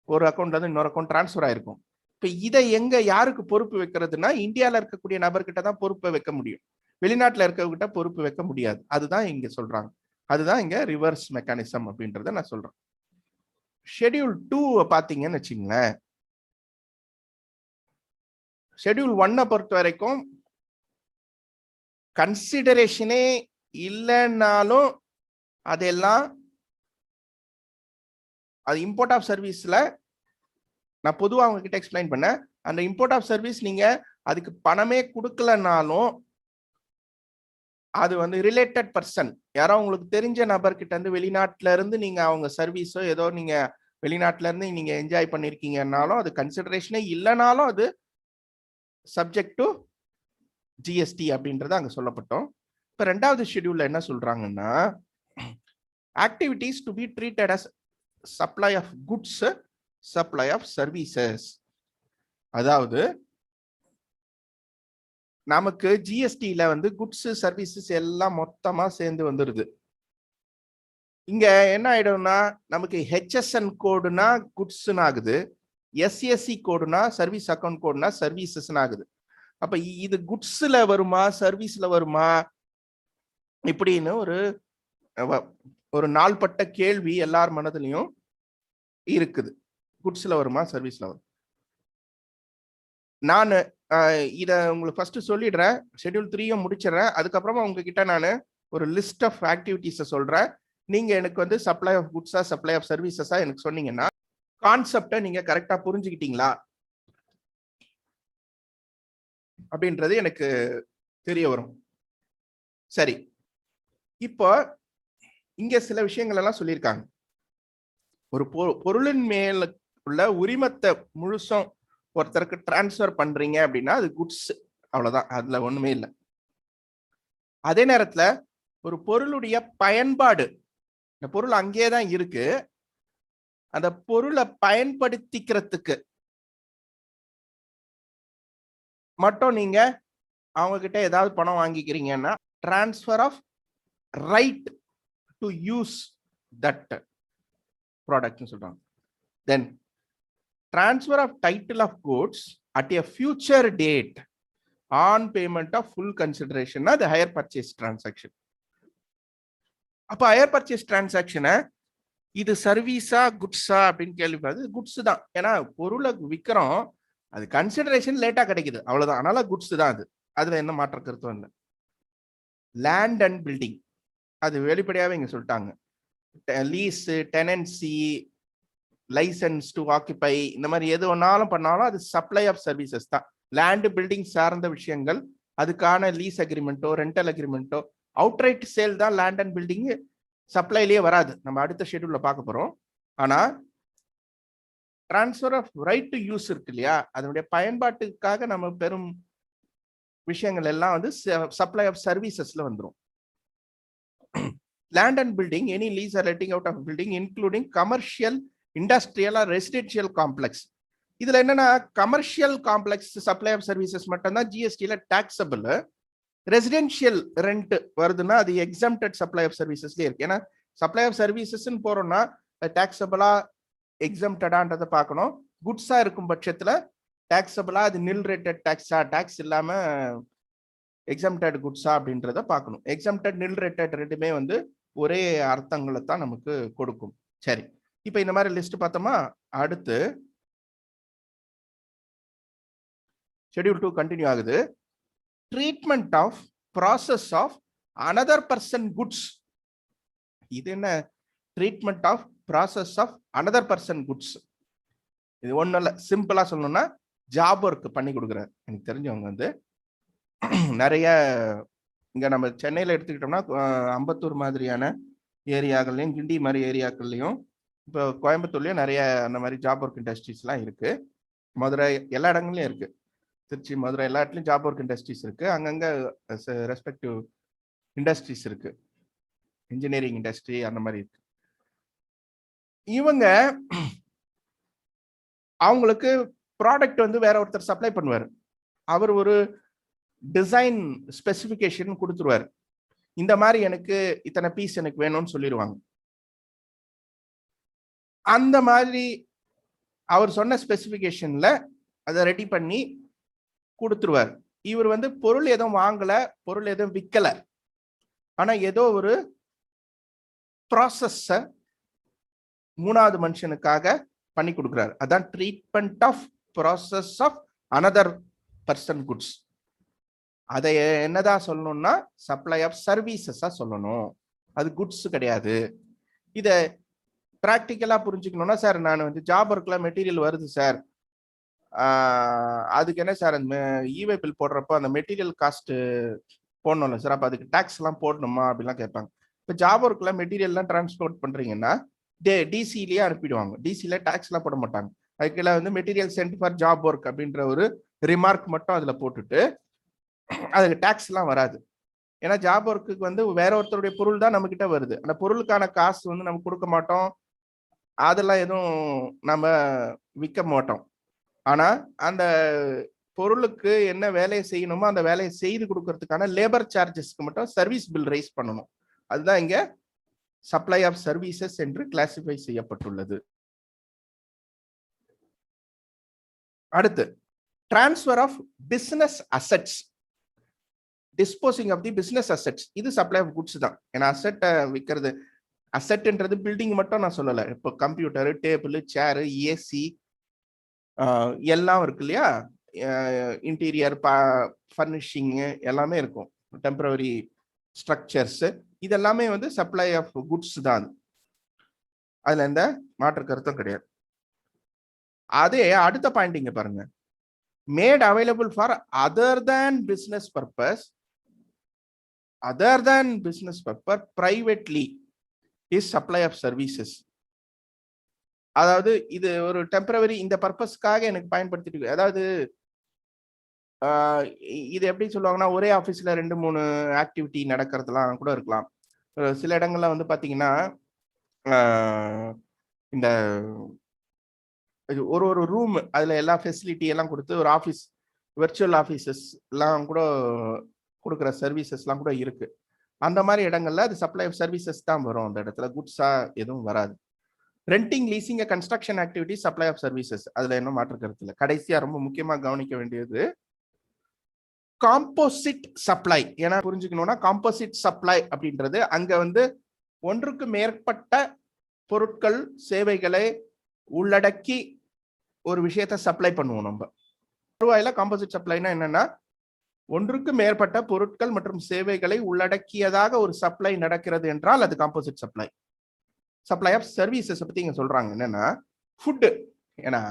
ஒரு அக்கௌண்ட்ல இருந்து இன்னொரு அக்கௌண்ட் டிரான்ஸ்ஃபர் ஆயிருக்கும். இப்ப இதை எங்க யாருக்கு பொறுப்பு வைக்கிறதுனா, இந்தியால இருக்கக்கூடிய நபர்கிட்ட தான் பொறுப்பை வைக்க முடியும், வெளிநாட்டுல இருக்கவங்கிட்ட பொறுப்பு வைக்க முடியாது. அதுதான் இங்க சொல்றாங்க. அதுதான் இங்க ரிவர்ஸ் மெக்கானிசம் அப்படின்றத நான் சொல்றேன். ஷெட்யூல் 2 பாத்தீங்கன்னு வச்சுங்களேன், ஷெட்யூல் 1 பொறுத்த வரைக்கும் கன்சிடரேஷனே இல்லைன்னாலும் அதெல்லாம் அது இம்போர்ட் ஆஃப் சர்வீஸ்ல நான் பொதுவாக அவங்க கிட்ட எக்ஸ்பிளைன் பண்ணேன். அந்த இம்போர்ட் ஆஃப் சர்வீஸ் நீங்க அதுக்கு பணமே கொடுக்கலனாலும் அது ரிலேட்டட் பர்சன், யாரோ உங்களுக்கு தெரிஞ்ச நபர்கிட்ட இருந்து வெளிநாட்டுல இருந்து நீங்க அவங்க சர்வீஸோ ஏதோ நீங்க வெளிநாட்டுல இருந்து நீங்க என்ஜாய் பண்ணிருக்கீங்கன்னாலும் அது கன்சிடரேஷனே இல்லைனாலும் அது சப்ஜெக்ட் டு GST அப்படின்றத அங்க சொல்லப்பட்டோம். இப்ப 2வது ஷெட்யூல்ல என்ன சொல்றாங்கன்னா, activities to be treated as supply of goods, supply of services. அதாவது நமக்கு GST-ல குட்ஸ் சர்வீசஸ் எல்லாம் மொத்தமா சேர்ந்து வந்துருது. இங்க என்ன ஆயிடும்னா, நமக்கு HSN கோடுனா குட்ஸ்னு ஆகுது, SSC கோடுனா சர்வீஸ் அக்கௌண்ட் கோடுனா சர்வீசஸ் ஆகுது. அப்ப இது குட்ஸ்ல வருமா சர்வீஸ்ல வருமா இப்படின்னு ஒரு நாள்பட்ட கேள்வி எல்லார் மனதிலையும் இருக்குது. குட்ஸ்ல வருமா சர்வீஸ்ல வரும்? நான் இத உங்களுக்கு ஃபர்ஸ்ட் சொல்லிடுறேன், ஷெட்யூல் 3 முடிச்சிடறேன். அதுக்கப்புறமா உங்ககிட்ட நான் ஒரு லிஸ்ட் ஆஃப் ஆக்டிவிட்டிஸை சொல்றேன். நீங்க எனக்கு சப்ளை ஆஃப் குட்ஸா சப்ளை ஆஃப் சர்வீசஸா எனக்கு சொன்னீங்கன்னா கான்செப்டை நீங்க கரெக்டா புரிஞ்சுக்கிட்டீங்களா அப்படின்றது எனக்கு தெரிய வரும். சரி, இப்போ இங்க சில விஷயங்கள் எல்லாம் சொல்லியிருக்காங்க. ஒரு பொருளின் மேல உள்ள உரிமத்தை முழுசும் ஒருத்தருக்கு டிரான்ஸ்ஃபர் பண்றீங்க அப்படின்னா அது குட்ஸ், அவ்வளவுதான், அதுல ஒண்ணுமே இல்லை. அதே நேரத்துல ஒரு பொருளுடைய பயன்பாடு, இந்த பொருள் அங்கேதான் இருக்கு, அந்த பொருளை பயன்படுத்திக்கிறதுக்கு மட்டும் நீங்க அவங்க கிட்ட ஏதாவது பணம் வாங்கிக்கிறீங்கன்னா transfer of right to use that ப்ராடக்ட்னு சொல்றாங்க. Then transfer of title of goods at a future date on payment of full consideration அது ஹையர் பர்ச்சேஸ் டிரான்சாக்ஷன். அப்போ ஹையர் பர்ச்சேஸ் டிரான்சாக்ஷனை இது சர்வீஸா குட்ஸா அப்படின்னு கேள்விப்படாது. குட்ஸ் தான். ஏன்னா பொருளை விற்கிறோம், அது கன்சிடரேஷன் லேட்டா கிடைக்குது, அவ்வளவுதான். அதனால குட்ஸ் தான் அது. அதுல என்ன மாற்ற கருத்தும் இல்லை. லேண்ட் அண்ட் பில்டிங் அது வெளிப்படையாவே இங்க சொல்லிட்டாங்க. Lease, tenancy, licence to occupy, இந்த மாதிரி எது ஒன்னாலும் பண்ணாலும் அது சப்ளை ஆஃப் சர்வீசஸ் தான். லேண்ட் பில்டிங் சார்ந்த விஷயங்கள், அதுக்கான லீஸ் அக்ரிமெண்ட்டோ ரெண்டல் அக்ரிமெண்ட்டோ, அவுட்ரைட் சேல் தான் லேண்ட் அண்ட் பில்டிங் சப்ளைலயே வராது. நம்ம அடுத்த ஷெட்யூல்ல பார்க்க போறோம். ஆனா transfer of right to use இருக்கு இல்லையா, அதனுடைய பயன்பாட்டுக்காக நம்ம பெரும் விஷயங்கள் எல்லாம் வந்து சப்ளை ஆஃப் சர்வீசஸ்ல வந்துடும். Land and building, any lease or letting out of building including commercial, industrial or residential complex. இதுல என்னன்னா commercial complex supply of services மட்டும் தான் ஜிஎஸ்டில டாக்ஸபிள். ரெசிடென்ஷியல் ரெண்ட் வருதுன்னா அது எக்ஸம்டட் சப்ளை ஆஃப் சர்வீசஸ்ல இருக்கு. ஏன்னா சப்ளை ஆஃப் சர்வீசஸ் போறோம்னா டாக்ஸபிளா எக்ஸம்டடான்றதை பார்க்கணும். குட்ஸா இருக்கும் பட்சத்துல டாக்ஸபிளா அது நில் ரேட்டட் டாக்ஸா, டாக்ஸ் இல்லாம எக்ஸம்டட் குட்ஸா அப்படின்றத பார்க்கணும். எக்ஸம்டட், நில் ரேட்டட் ரெண்டுமே வந்து ஒரே அர்த்தங்களை தான் நமக்கு கொடுக்கும். சரி, இப்ப இந்த மாதிரி லிஸ்ட் பார்த்தோமா. அடுத்து ஷெட்யூல் 2 கண்டினியூ ஆகுது. Treatment of process of another person goods. இது என்ன? Treatment of process of another person goods. இது ஒன்றும் இல்லை, சிம்பிளா சொல்லணும்னா ஜாப் ஒர்க் பண்ணி கொடுக்குறாரு. எனக்கு தெரிஞ்சவங்க வந்து நிறைய இங்க நம்ம சென்னையில எடுத்துக்கிட்டோம்னா அம்பத்தூர் மாதிரியான ஏரியாக்கள்லையும், கிண்டி மாதிரி ஏரியாக்கள்லையும், இப்போ கோயம்புத்தூர்லயும் நிறைய அந்த மாதிரி ஜாப் ஒர்க் இண்டஸ்ட்ரீஸ்லாம் இருக்கு. மதுரை எல்லா இடங்கள்லயும் இருக்கு. திருச்சி, மதுரை எல்லா இடத்துலையும் ஜாப் ஒர்க் இண்டஸ்ட்ரீஸ் இருக்கு. அங்கங்க ரெஸ்பெக்டிவ் இண்டஸ்ட்ரீஸ் இருக்கு, இன்ஜினியரிங் இண்டஸ்ட்ரி அந்த மாதிரி இருக்கு. இவங்க அவங்களுக்கு ப்ராடக்ட் வந்து வேற ஒருத்தர் சப்ளை பண்ணுவார். அவர் ஒரு டிசைன் ஸ்பெசிஃபிகேஷன் கொடுத்துருவார். இந்த மாதிரி எனக்கு இத்தனை பீஸ் எனக்கு வேணும்னு சொல்லிடுவாங்க. அந்த மாதிரி அவர் சொன்ன ஸ்பெசிஃபிகேஷன்ல அதை ரெடி பண்ணி கொடுத்துருவார். இவர் வந்து பொருள் எதுவும் வாங்கல, பொருள் எதுவும் விற்கல, ஆனா ஏதோ ஒரு ப்ராசஸ் மூணாவது மனுஷனுக்காக பண்ணி கொடுக்குறாரு. அதான் treatment of process of another person goods. அதை என்னதான் சொல்லணும்னா சப்ளை ஆஃப் சர்வீசஸா சொல்லணும், அது குட்ஸ் கிடையாது. இதை பிராக்டிக்கலா புரிஞ்சுக்கணும்னா, சார் நான் வந்து ஜாப் ஒர்க்ல மெட்டீரியல் வருது சார், அதுக்கு என்ன சார் அந்த இவே பில் போடுறப்போ அந்த மெட்டீரியல் காஸ்ட் போடணும்ல சார், அப்போ அதுக்கு டேக்ஸ் எல்லாம் போடணுமா அப்படிலாம் கேட்பாங்க. இப்போ ஜாப் ஒர்க்ல மெட்டீரியல்லாம் டிரான்ஸ்போர்ட் பண்றீங்கன்னா டிசிலேயே அனுப்பிடுவாங்க. டிசில டேக்ஸ் எல்லாம் போட மாட்டாங்க. அதுக்கெல்லாம் வந்து material sent for job work அப்படின்ற ஒரு ரிமார்க் மட்டும் அதுல போட்டுட்டு அதுக்கு டேக்ஸ் எல்லாம் வராது. ஏன்னா ஜாப் ஒர்க்குக்கு வந்து வேற ஒருத்தருடைய பொருள் தான் நம்ம கிட்ட வருது. அந்த பொருளுக்கான காசு வந்து நம்ம கொடுக்க மாட்டோம், அதெல்லாம் எதுவும் நம்ம விற்க மாட்டோம். ஆனா அந்த பொருளுக்கு என்ன வேலையை செய்யணுமோ அந்த வேலையை செய்து கொடுக்கறதுக்கான லேபர் சார்ஜஸ்க்கு மட்டும் சர்வீஸ் பில் ரைஸ் பண்ணணும். அதுதான் இங்க சப்ளை ஆஃப் சர்வீசஸ் என்று கிளாசிஃபை செய்யப்பட்டுள்ளது. அடுத்து transfer of business assets, disposing of the business assets. இது சப்ளை ஆஃப் குட்ஸ் தான். ஏன்னா அசெட்டை விற்கிறது, அசெட்ன்றது பில்டிங் மட்டும் நான் சொல்லலை. இப்போ கம்ப்யூட்டர், டேபிள், சேரு, ஏசி எல்லாம் இருக்கு இல்லையா, இன்டீரியர் ஃபர்னிஷிங் எல்லாமே இருக்கும், டெம்பரரி ஸ்ட்ரக்சர்ஸ், இதெல்லாமே வந்து சப்ளை ஆஃப் குட்ஸ் தான். அதுல எந்த மாற்று கருத்தும் கிடையாது. அதே அடுத்த பாயிண்ட் இங்க பாருங்க, made available for other than business purpose, other than business purpose privately is supply of services. அதாவது இது ஒரு டெம்பரவரி இந்த பர்பஸ்க்காக எனக்கு பயன்படுத்திட்டு, அதாவது இது எப்படி சொல்லுவாங்கன்னா, ஒரே ஆஃபீஸில் 2-3 ஆக்டிவிட்டி நடக்கிறதுலாம் கூட இருக்கலாம். சில இடங்கள்ல வந்து பார்த்தீங்கன்னா இந்த ஒரு ரூம் அதில் எல்லா ஃபெசிலிட்டி எல்லாம் கொடுத்து ஒரு ஆஃபீஸ் விர்ச்சுவல் ஆஃபீஸஸ் எல்லாம் கூட கொடுக்குற சர்வீசஸ்லாம் கூட இருக்கு. அந்த மாதிரி இடங்கள்ல அது சப்ளை ஆஃப் சர்வீசஸ் தான் வரும். அந்த இடத்துல குட்ஸா எதுவும் வராது. Renting, leasing, construction activity, supply of services, அதுல என்ன மாற்று கருத்து இல்லை. கடைசியா ரொம்ப முக்கியமா கவனிக்க வேண்டியது காம்போசிட் சப்ளை. ஏன்னா புரிஞ்சுக்கணும்னா காம்போசிட் சப்ளை அப்படின்றது அங்க வந்து ஒன்றுக்கு மேற்பட்ட பொருட்கள் சேவைகளை உள்ளடக்கி ஒரு விஷயத்தை சப்ளை பண்ணுவோம். நம்ம வருவாயில காம்போசிட் சப்ளைனா என்னன்னா, ஒன்றுக்கு மேற்பட்ட பொருட்கள் மற்றும் சேவைகளை உள்ளடக்கியதாக ஒரு சப்ளை நடக்கிறது என்றால் அது composite supply. Supply of services பத்தி இங்க சொல்றாங்க என்னன்னா ஃபுட். ஏன்னா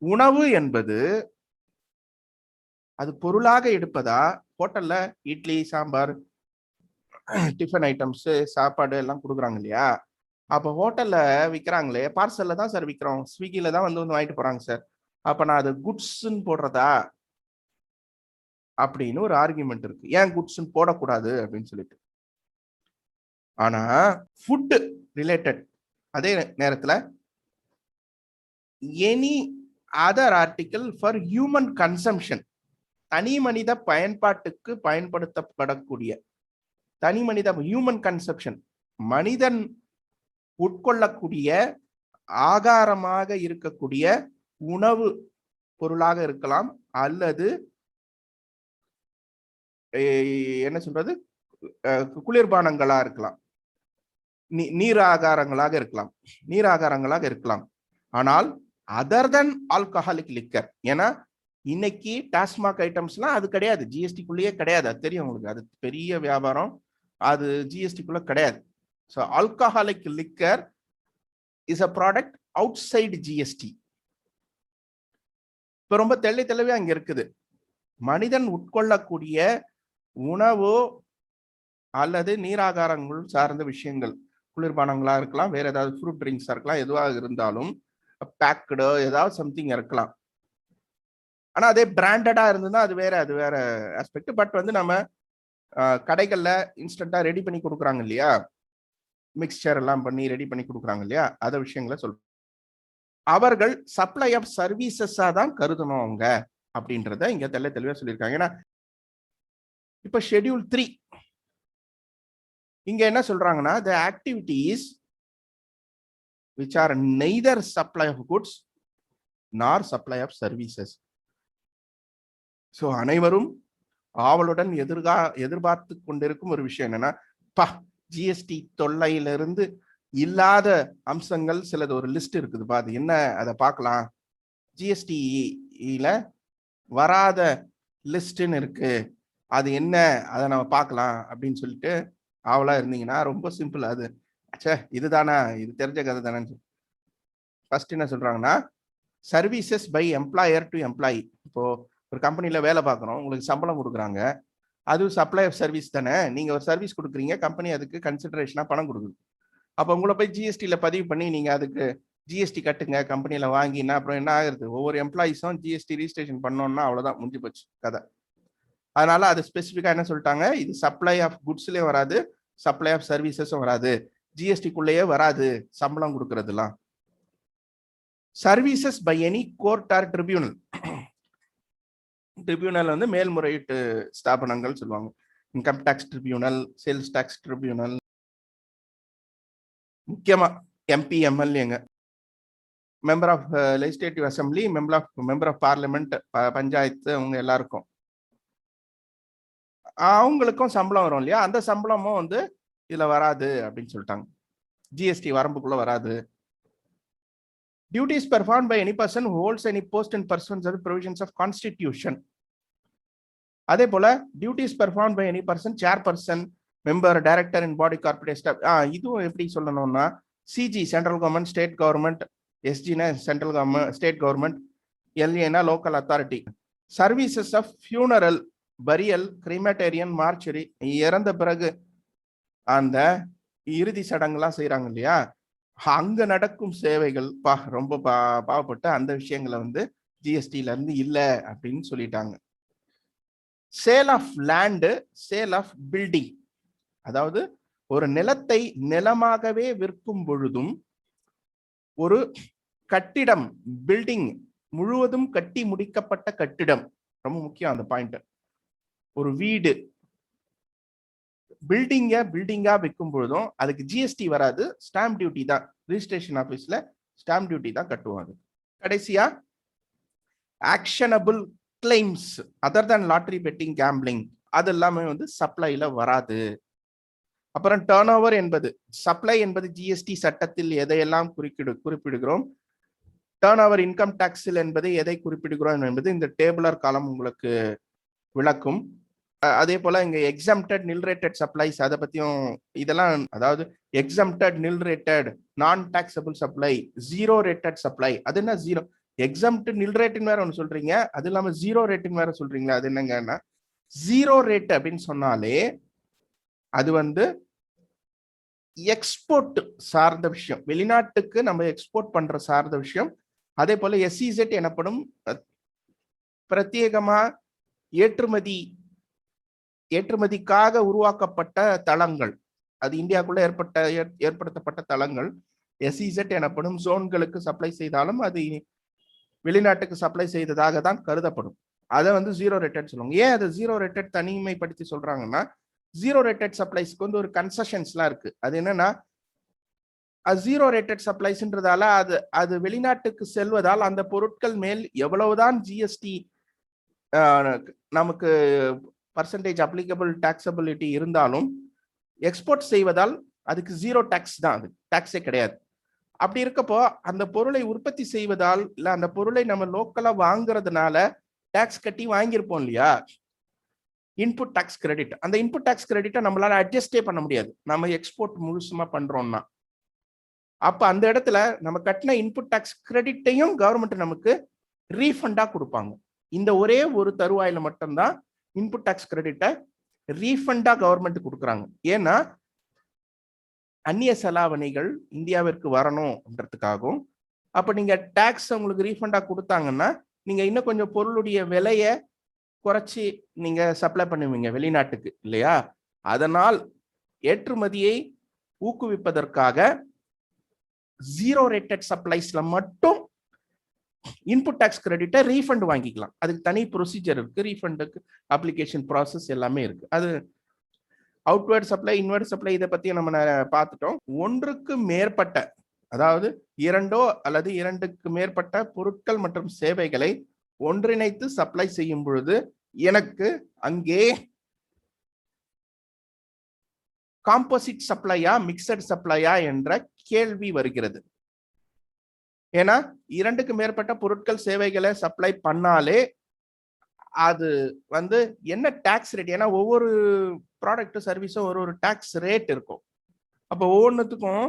உணவு என்பது அது பொருளாக எடுப்பதா, ஹோட்டல்ல இட்லி சாம்பார் டிஃபன் ஐட்டம்ஸ் சாப்பாடு எல்லாம் கொடுக்குறாங்க இல்லையா, அப்போ ஹோட்டல்ல விற்கிறாங்களே பார்சல்ல தான் சார் விற்கிறோம், ஸ்விக்கில தான் வந்து வாங்கிட்டு போறாங்க சார், அப்ப நான் அது குட்ஸ்ன்னு போடுறதா அப்படின்னு ஒரு ஆர்குமெண்ட் இருக்கு. ஏன் குட்ஸ்ன்னு போடக்கூடாது அப்படின்னு சொல்லிட்டு. ஆனா ஃபுட் ரிலேட்டட் அதே நேரத்துல any other article for human consumption, தனி மனித பயன்பாட்டுக்கு பயன்படுத்தப்படக்கூடிய தனி மனித ஹியூமன் கன்சப்ஷன், மனிதன் உட்கொள்ளக்கூடிய ஆகாரமாக இருக்கக்கூடிய உணவு பொருளாக இருக்கலாம், அல்லது என்ன சொல்றது குளிர்பானங்களா இருக்கலாம், நீர் ஆகாரங்களாக இருக்கலாம். ஆனால் அதர் தென் ஆல்கஹாலிக் லிக்கர். ஏன்னா இன்னைக்கு டாஸ்மாக் ஐட்டம்ஸ்லாம் அது கிடையாது, ஜிஎஸ்டிக்குள்ளேயே கிடையாது. அது தெரியும் உங்களுக்கு, அது பெரிய வியாபாரம், அது ஜிஎஸ்டிக்குள்ள கிடையாது. So alcoholic liquor is a product out side GST. இப்போ ரொம்ப தெளிவே அங்க இருக்குது. மனிதன் உட்கொள்ளக்கூடிய உணவோ அல்லது நீராகாரங்கள் சார்ந்த விஷயங்கள், குளிர்பானங்களா இருக்கலாம், வேற ஏதாவது ஃப்ரூட் ட்ரிங்க்ஸா இருக்கலாம், எதுவாக இருந்தாலும் பேக்கடோ ஏதாவது சம்திங் இருக்கலாம். ஆனா அதே பிராண்டடா இருந்ததுன்னா அது வேற ஆஸ்பெக்ட். பட் வந்து நம்ம கடைகள்ல இன்ஸ்டன்டா ரெடி பண்ணி கொடுக்குறாங்க இல்லையா, மிக்சர் எல்லாம் பண்ணி ரெடி பண்ணி கொடுக்குறாங்க இல்லையா, அத விஷயங்களை சொல்றோம். அவர்கள் சப்ளை ஆஃப் சர்வீசஸா தான் கருதணும் அவங்க அப்படின்றத இங்க தெளிவா சொல்லியிருக்காங்க. ஏன்னா இப்ப ஷெட்யூல் 3 இங்க என்ன சொல்றாங்கன்னா, the activities which are neither supply of goods nor supply of services. So அனைவரும் ஆவலுடன் எதிர்பார்த்து கொண்டிருக்கும் ஒரு விஷயம் என்னன்னா, ஜிஎஸ்டி தொல்லையிலிருந்து இல்லாத அம்சங்கள் சிலது ஒரு லிஸ்ட் இருக்குதுப்பா, அது என்ன அதை பார்க்கலாம், ஜிஎஸ்டியில வராத லிஸ்ட்னு இருக்கு, அது என்ன அதை நம்ம பார்க்கலாம் அப்படின்னு சொல்லிட்டு ஆவலா இருந்தீங்கன்னா ரொம்ப சிம்பிள். அது இதுதானா, இது தெரிஞ்ச கதை தானே. ஃபர்ஸ்ட் என்ன சொல்றாங்கன்னா, services by employer to employee. இப்போ ஒரு கம்பெனில வேலை பார்க்குறோம், உங்களுக்கு சம்பளம் கொடுக்குறாங்க, அது சப்ளை ஆஃப் சர்வீஸ் தானே. நீங்க ஒரு சர்வீஸ் கொடுக்குறீங்க, கம்பெனி அதுக்கு கன்சிடரேஷனா பணம் கொடுக்குது. அப்போ உங்களை போய் ஜிஎஸ்டியில் பதிவு பண்ணி நீங்க அதுக்கு ஜிஎஸ்டி கட்டுங்க கம்பெனியில வாங்கினா அப்புறம் என்ன ஆகுறது, ஒவ்வொரு எம்ப்ளாயிஸும் ஜிஎஸ்டி ரிஜிஸ்ட்ரேஷன் பண்ணோம்னா அவ்வளவுதான், முடிஞ்சு போச்சு கதை. அதனால அது ஸ்பெசிஃபிக்கா என்ன சொல்லிட்டாங்க, இது சப்ளை ஆஃப் குட்ஸ்லயும் வராது, சப்ளை ஆஃப் சர்வீசஸும் வராது, ஜிஎஸ்டிக்குள்ளேயே வராது சம்பளம் கொடுக்கறதுலாம். Services by any court or tribunal. Tribunal வந்து மேல்முறையீட்டு ஸ்தாபனங்கள் சொல்லுவாங்க. Income tax tribunal, sales tax tribunal, முக்கியமா எம்பி எம்எல்ஏங்க, member of legislative assembly, member of parliament, panchayat, அவங்க எல்லாருக்கும் அவங்களுக்கும் சம்பளம் வரும் இல்லையா, அந்த சம்பளமும் வந்து இதுல வராது அப்படின்னு சொல்லிட்டாங்க, ஜிஎஸ்டி வரம்புக்குள்ள வராது. Duties performed by any person who holds any post and pursuant to the provisions of Constitution. அதே போல duties performed by any person, chairperson, member, director in body, corporate staff. இதுவும் எப்படி சொல்லணும்னா, CG central government, state government, எஸ்ஜினா central government state government, எல்ஏனா local authority. Services of funeral, burial, crematorium, mortuary, இறந்த பிறகு அந்த இறுதி சடங்குலாம் செய்யறாங்க இல்லையா, அங்க நடக்கும் சேவைகள் ரொம்ப பாவப்பட்ட அந்த விஷயங்களை வந்து ஜிஎஸ்டில இருந்து இல்ல அப்படின்னு சொல்லிட்டாங்க. Sale of land, sale of building, அதாவது ஒரு நிலத்தை நிலமாகவே விற்கும் பொழுதும் ஒரு கட்டிடம் பில்டிங் முழுவதும் கட்டி முடிக்கப்பட்ட கட்டிடம். ரொம்ப முக்கியம் அந்த பாயிண்ட். ஒரு வீடு பில்டிங்கா விற்கும் பொழுதும் அதுக்கு ஜிஎஸ்டி வராது, ஸ்டாம்ப் டியூட்டி தான். ரிஜிஸ்ட்ரேஷன் ஆபீஸ்ல ஸ்டாம்ப் டியூட்டி தான் கட்டுவாங்க. கடைசியா actionable claims other than lottery betting gambling அது எல்லாமே வந்து சப்ளைல வராது. அப்புறம் டர்ன் ஓவர் என்பது சப்ளை என்பது ஜிஎஸ்டி சட்டத்தில் எதையெல்லாம் குறிப்பிடுகிறோம், டர்ன் ஓவர் இன்கம் டாக்ஸில் என்பதை எதை குறிப்பிடுகிறோம் என்பது இந்த டேபுலர் காலம் உங்களுக்கு விளக்கும். அதே போல இங்க எக்ஸம்டட் நில் ரேட்டட் சப்ளைஸ் அதை பத்தியும் இதெல்லாம், அதாவது எக்ஸம்டட் நில் ரேட்டட் நான் taxable supply zero rated supply. அது என்ன ஜீரோ எக்ஸம்ட் நில் ரேட்னு வேற ஒன்று சொல்றீங்க, அது இல்லாம ஜீரோ ரேட்னு வேற சொல்றீங்களா? அது என்னங்கன்னா ஜீரோ ரேட் அப்படின்னு சொன்னாலே அது வந்து எக்ஸ்போர்ட் சார்ந்த விஷயம், வெளிநாட்டுக்கு நம்ம எக்ஸ்போர்ட் பண்ற சார்ந்த விஷயம். அதே போல SEZ எனப்படும் பிரத்யேகமா ஏற்றுமதிக்காக உருவாக்கப்பட்ட தளங்கள், அது இந்தியாவுக்குள்ள ஏற்படுத்தப்பட்ட தளங்கள் SEZ எனப்படும் ஜோன்களுக்கு சப்ளை செய்தாலும் அது வெளிநாட்டுக்கு சப்ளை செய்ததாக தான் கருதப்படும். அதை வந்து ஜீரோ ரேட்டட் சொல்லுவாங்க. ஏன் அதை ஜீரோ ரேட்டட் தனிமைப்படுத்தி சொல்றாங்கன்னா, ஜீரோ ரேட்டட் சப்ளைஸ்க்கு வந்து ஒரு கன்செஷன்ஸ்லாம் இருக்கு. அது என்னன்னா, ஜீரோ ரேட்டட் சப்ளைஸ்ன்றதால அது வெளிநாட்டுக்கு செல்வதால் அந்த பொருட்கள் மேல் எவ்வளவுதான் ஜிஎஸ்டி நமக்கு பர்சன்டேஜ் அப்ளிகபிள் டாக்ஸபிலிட்டி இருந்தாலும் எக்ஸ்போர்ட் செய்வதால் அதுக்கு ஜீரோ டாக்ஸ் தான், அது டாக்ஸே கிடையாது. அப்படி இருக்கப்போ அந்த பொருளை உற்பத்தி செய்வதால் இல்ல அந்த பொருளை நம்ம லோக்கலா வாங்குறதுனால டாக்ஸ் கட்டி வாங்கியிருப்போம் இல்லையா, இன்புட் டாக்ஸ் கிரெடிட். அந்த இன்புட் டாக்ஸ் கிரெடிட்டை நம்மளால அட்ஜஸ்டே பண்ண முடியாது நம்ம எக்ஸ்போர்ட் முழுசுமா பண்றோம்னா. அப்ப அந்த இடத்துல நம்ம கட்டின இன்புட் டாக்ஸ் கிரெடிட்டையும் கவர்மெண்ட் நமக்கு ரீஃபண்டா கொடுப்பாங்க. இந்த ஒரே ஒரு தருவாயில மட்டும்தான் இன்புட் டாக்ஸ் கிரெடிட்டை ரீஃபண்டா கவர்மெண்ட் கொடுக்குறாங்க. ஏன்னா அந்நிய செலாவணிகள் இந்தியாவிற்கு வரணும்ன்றதுக்காகவும், அப்ப நீங்க டாக்ஸ் உங்களுக்கு ரீஃபண்டா கொடுத்தாங்கன்னா நீங்க இன்னும் கொஞ்சம் பொருளுடைய விலையை குறைச்சி நீங்க சப்ளை பண்ணுவீங்க வெளிநாட்டுக்கு இல்லையா. அதனால் ஏற்றுமதியை ஊக்குவிப்பதற்காக ஜீரோ ரேட்டட் சப்ளைஸ்ல மட்டும் இன்புட் டாக்ஸ் கிரெடிட்டை ரீஃபண்ட் வாங்கிக்கலாம். அதுக்கு தனி ப்ரொசீஜர் இருக்கு, ரீஃபண்டுக்கு அப்ளிகேஷன் ப்ராசஸ் எல்லாமே இருக்கு. அது அவுட்வர்ட் சப்ளை இன்வர்ட் சப்ளை இதை பத்தி நம்ம பார்த்துட்டோம். ஒன்றுக்கு மேற்பட்ட, அதாவது இரண்டோ அல்லது இரண்டுக்கு மேற்பட்ட பொருட்கள் மற்றும் சேவைகளை ஒன்றிணைத்து சப்ளை செய்யும் பொழுது எனக்கு அங்கே காம்போசிட் சப்ளையா மிக்சட் சப்ளையா என்ற கேள்வி வருகிறது. ஏன்னா இரண்டுக்கு மேற்பட்ட பொருட்கள் சேவைகளை சப்ளை பண்ணாலே அது வந்து என்ன டாக்ஸ் ரேட், ஏன்னா ஒவ்வொரு ப்ராடக்ட் சர்வீஸும் ஒரு டாக்ஸ் ரேட் இருக்கும். அப்போ ஒவ்வொன்றுத்துக்கும்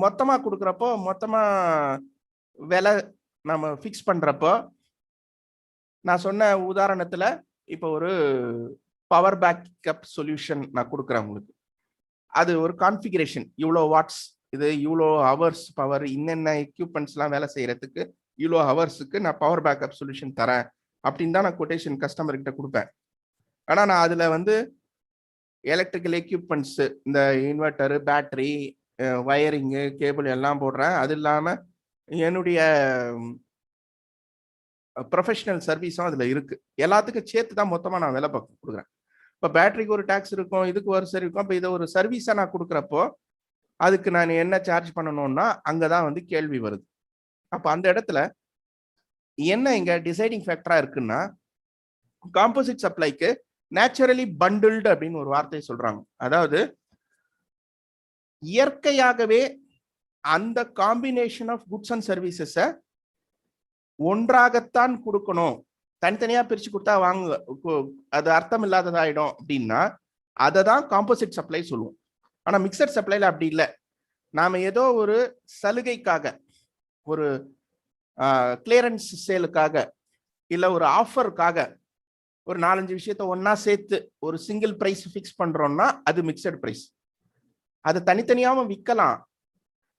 மொத்தமா கொடுக்குறப்போ மொத்தமா விலை நம்ம ஃபிக்ஸ் பண்றப்போ, நான் சொன்ன உதாரணத்துல இப்போ ஒரு பவர் பேக்கப் சொல்யூஷன் நான் கொடுக்குறேன் உங்களுக்கு. அது ஒரு கான்ஃபிகரேஷன், இவ்வளோ வாட்ஸ், இது இவ்வளோ ஹவர்ஸ் பவர், இன்னென்ன எக்யூப்மெண்ட்ஸ்லாம் வேலை செய்யறதுக்கு இவ்வளோ ஹவர்ஸுக்கு நான் பவர் பேக்கப் சொல்யூஷன் தரேன் அப்படின்னு தான் நான் கொட்டேஷன் கஸ்டமர்கிட்ட கொடுப்பேன். ஆனால் நான் அதில் வந்து எலக்ட்ரிக்கல் எக்யூப்மெண்ட்ஸ், இந்த இன்வெர்டரு, பேட்டரி, வயரிங்கு, கேபிள் எல்லாம் போடுறேன். அது இல்லாமல் என்னுடைய ப்ரொஃபஷனல் சர்வீஸும் அதில் இருக்கு. எல்லாத்துக்கும் சேர்த்து தான் மொத்தமாக நான் வேலை பார்க்க கொடுக்குறேன். இப்போ பேட்டரிக்கு ஒரு டாக்ஸ் இருக்கும், இதுக்கு ஒரு சரி இருக்கும். இப்போ இதை ஒரு சர்வீஸாக நான் கொடுக்குறப்போ அதுக்கு நான் என்ன சார்ஜ் பண்ணணும்னா அங்கதான் வந்து கேள்வி வருது. அப்ப அந்த இடத்துல என்ன இங்க டிசைடிங் ஃபேக்டரா இருக்குன்னா, காம்போசிட் சப்ளைக்கு நேச்சுரலி பண்டில்டு அப்படின்னு ஒரு வார்த்தையை சொல்றாங்க. அதாவது இயற்கையாகவே அந்த combination of goods and services ஒன்றாகத்தான் கொடுக்கணும், தனித்தனியா பிரிச்சு கொடுத்தா அது அர்த்தம் இல்லாததாயிடும் அப்படின்னா அதை தான் காம்போசிட் சப்ளை சொல்லுவோம். ஆனா மிக்சட் சப்ளைல அப்படி இல்லை. நாம ஏதோ ஒரு சலுகைக்காக, ஒரு கிளியரன்ஸ் சேலுக்காக, இல்ல ஒரு ஆஃபருக்காக ஒரு 4-5 விஷயத்த ஒன்னா சேர்த்து ஒரு சிங்கிள் பிரைஸ் ஃபிக்ஸ் பண்றோம்னா அது மிக்சட் பிரைஸ். அது தனித்தனியாவும் விற்கலாம்,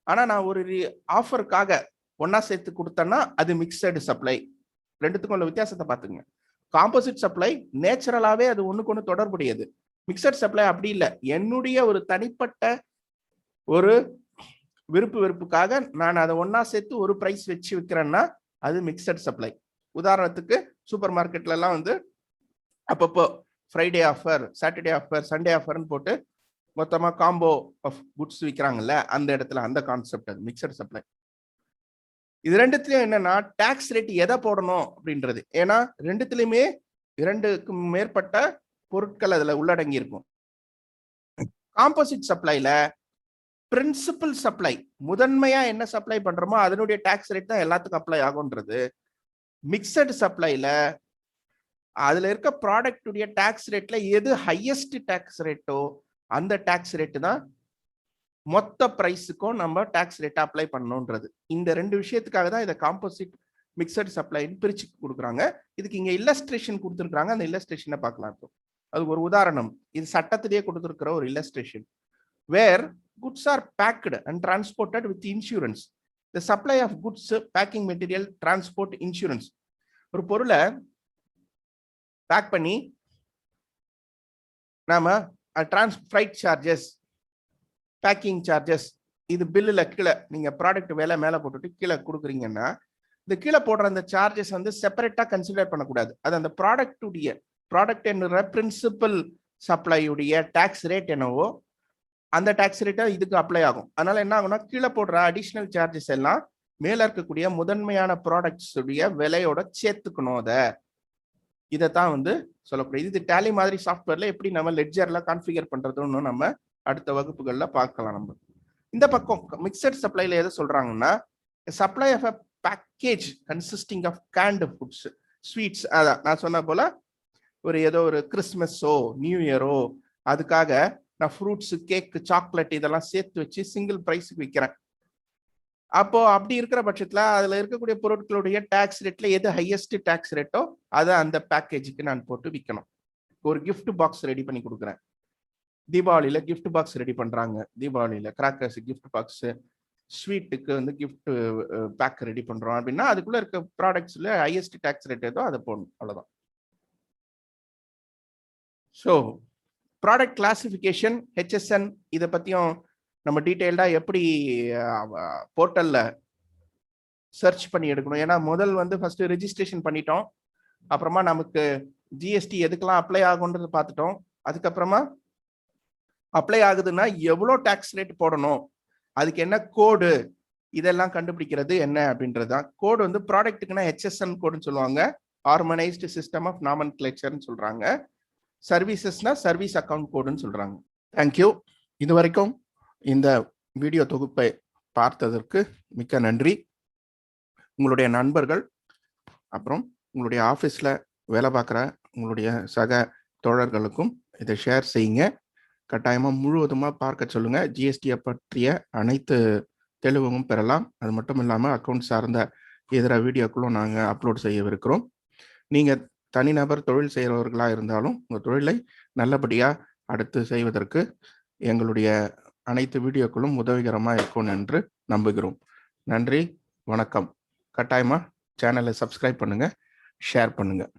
ஆனா நான் ஒரு ஆஃபருக்காக ஒன்னா சேர்த்து கொடுத்தேன்னா அது மிக்சடு சப்ளை. ரெண்டுத்துக்கும் உள்ள வித்தியாசத்தை பார்த்துங்க. காம்போசிட் சப்ளை நேச்சுரலாவே அது ஒண்ணுக்கு ஒண்ணு தொடர்புடையது. மிக்சட் சப்ளை அப்படி இல்லை. என்னுடைய ஒரு தனிப்பட்ட ஒரு வெறுப்புக்காக நான் அதை ஒன்னா சேர்த்து ஒரு பிரைஸ் வச்சு விற்கிறேன்னா அது மிக்சட் சப்ளை. உதாரணத்துக்கு சூப்பர் மார்க்கெட்ல எல்லாம் வந்து அப்பப்போ Friday offer, Saturday offer, Sunday ஆஃபர்னு போட்டு மொத்தமா காம்போ ஆஃப் குட்ஸ் விற்கிறாங்கல்ல, அந்த இடத்துல அந்த கான்செப்ட் அது மிக்சட் சப்ளை. இது ரெண்டுத்துலயும் என்னன்னா டாக்ஸ் ரேட் எதை போடணும் அப்படின்றது. ஏன்னா ரெண்டுத்துலயுமே 2க்கும் மேற்பட்ட பொருட்கள் அதுல உள்ளடங்கி இருக்கும். காம்போசிட் சப்ளைல பிரின்சிபல் சப்ளை, முதன்மையா என்ன சப்ளை பண்றோமோ அதனுடைய டாக்ஸ் ரேட் தான் எல்லாத்துக்கும் அப்ளை ஆகும்ன்றது. மிக்சட் சப்ளைல அதுல இருக்க ப்ராடக்ட் உடைய டாக்ஸ் ரேட்ல எது ஹையஸ்ட் டாக்ஸ் ரேட்டோ அந்த டாக்ஸ் ரேட் தான் மொத்த பிரைஸுக்கும் நம்ம டாக்ஸ் ரேட் அப்ளை பண்ணணும்ன்றது. இந்த 2 விஷயத்துக்காக தான் இதை காம்போசிட் மிக்சட் சப்ளைன்னு பிரிச்சு கொடுக்குறாங்க. இதுக்கு இங்க இல்லஸ்ட்ரேஷன் கொடுத்துருக்காங்க. அந்த இல்லஸ்ட்ரேஷனை பார்க்கலாம். இப்போ அதுக்கு ஒரு உதாரணம், இது சட்டத்திலேயே கொடுத்துருக்கிற ஒரு illustration. Where goods are packed and transported with insurance, the supply of goods, packing material, transport, insurance. ஒரு பொருளை பேக் பண்ணி நாம ஃப்ரைட் சார்ஜஸ், பேக்கிங் சார்ஜஸ், இது பில்லுல கீழே நீங்க ப்ராடக்ட் விலை மேல போட்டுட்டு கீழே கொடுக்குறீங்கன்னா இந்த கீழே போடுற அந்த சார்ஜஸ் வந்து செப்பரேட்டா கன்சிடர் பண்ணக்கூடாது. அது அந்த ப்ராடக்ட் என்ற பிரின்சிபல் சப்ளையுடைய டாக்ஸ் ரேட் என்னவோ அந்த டாக்ஸ் ரேட்டா இதுக்கு அப்ளை ஆகும். அதனால என்ன ஆகும்னா கீழே போடுற அடிஷனல் சார்ஜஸ் எல்லாம் மேல இருக்கக்கூடிய முதன்மையான ப்ராடக்ட்ஸ் உடைய விலையோட சேர்த்துக்கணும். இதைத்தான் வந்து சொல்லக்கூடியது. இது டேலி மாதிரி சாஃப்ட்வேர்ல எப்படி நம்ம லெட்ஜர்ல கான்ஃபிகர் பண்றதுன்னு நம்ம அடுத்த வகுப்புகள்ல பார்க்கலாம். நம்ம இந்த பக்கம் மிக்சட் சப்ளைல எதை சொல்றாங்கன்னா supply of a package consisting of canned foods, sweets. அதான் நான் சொன்ன போல ஒரு ஏதோ ஒரு கிறிஸ்மஸோ நியூ இயரோ அதுக்காக நான் ஃப்ரூட்ஸ், கேக், சாக்லேட் இதெல்லாம் சேர்த்து வச்சு சிங்கிள் பிரைஸுக்கு விற்கிறேன். அப்போ அப்படி இருக்கிற பட்சத்துல அதுல இருக்கக்கூடிய பொருட்களுடைய டாக்ஸ் ரேட்ல எது ஹையஸ்ட் டாக்ஸ் ரேட்டோ அதை அந்த பேக்கேஜுக்கு நான் போட்டு விற்கணும். ஒரு கிஃப்ட் பாக்ஸ் ரெடி பண்ணி கொடுக்குறேன். தீபாவளியில கிஃப்ட் பாக்ஸ் ரெடி பண்றாங்க. தீபாவளியில கிராக்கர்ஸ் கிஃப்ட் பாக்ஸ், ஸ்வீட்டுக்கு வந்து கிஃப்ட் பேக் ரெடி பண்றோம் அப்படின்னா அதுக்குள்ள இருக்க ப்ராடக்ட்ஸ்ல ஹையஸ்ட் டாக்ஸ் ரேட் ஏதோ அதை போடணும். அவ்வளவுதான். ஸோ ப்ராடக்ட் கிளாசிஃபிகேஷன், HSN இதை பத்தியும் நம்ம டீட்டெயில்டா எப்படி போர்ட்டல்ல சர்ச் பண்ணி எடுக்கணும். ஏன்னா முதல் வந்து ஃபர்ஸ்ட் ரெஜிஸ்ட்ரேஷன் பண்ணிட்டோம், அப்புறமா நமக்கு ஜிஎஸ்டி எதுக்கெல்லாம் அப்ளை ஆகுன்றது பார்த்துட்டோம். அதுக்கப்புறமா அப்ளை ஆகுதுன்னா எவ்வளோ டாக்ஸ் ரேட் போடணும், அதுக்கு என்ன கோடு, இதெல்லாம் கண்டுபிடிக்கிறது என்ன அப்படின்றதுதான். கோடு வந்து ப்ராடக்ட்டுக்குன்னா HSN கோடுன்னு சொல்லுவாங்க, ஹார்மனைஸ்டு சிஸ்டம் ஆஃப் நாமன்கிளேச்சர்னு சொல்றாங்க. சர்வீசஸ்னா சர்வீஸ் அக்கௌண்ட் கோடுன்னு சொல்றாங்க. தேங்க்யூ. இது வரைக்கும் இந்த வீடியோ தொகுப்பை பார்த்ததற்கு மிக்க நன்றி. உங்களுடைய நண்பர்கள் அப்புறம் உங்களுடைய ஆஃபீஸில் வேலை பார்க்குற உங்களுடைய சக தோழர்களுக்கும் இதை ஷேர் செய்யுங்க. கட்டாயமாக முழுவதுமாக பார்க்க சொல்லுங்கள். ஜிஎஸ்டியை பற்றிய அனைத்து தெளிவும் பெறலாம். அது மட்டும் இல்லாமல் அக்கௌண்ட் சார்ந்த இதர வீடியோக்களும் நாங்கள் அப்லோட் செய்யவிருக்கிறோம். நீங்கள் தனிநபர் தொழில் செய்கிறவர்களாக இருந்தாலும் உங்கள் தொழிலை நல்லபடியாக அடுத்து செய்வதற்கு எங்களுடைய அனைத்து வீடியோக்களும் உதவிகரமாக இருக்கும் என்று நம்புகிறோம். நன்றி, வணக்கம். கட்டாயமாக சேனலை சப்ஸ்கிரைப் பண்ணுங்கள், ஷேர் பண்ணுங்கள்.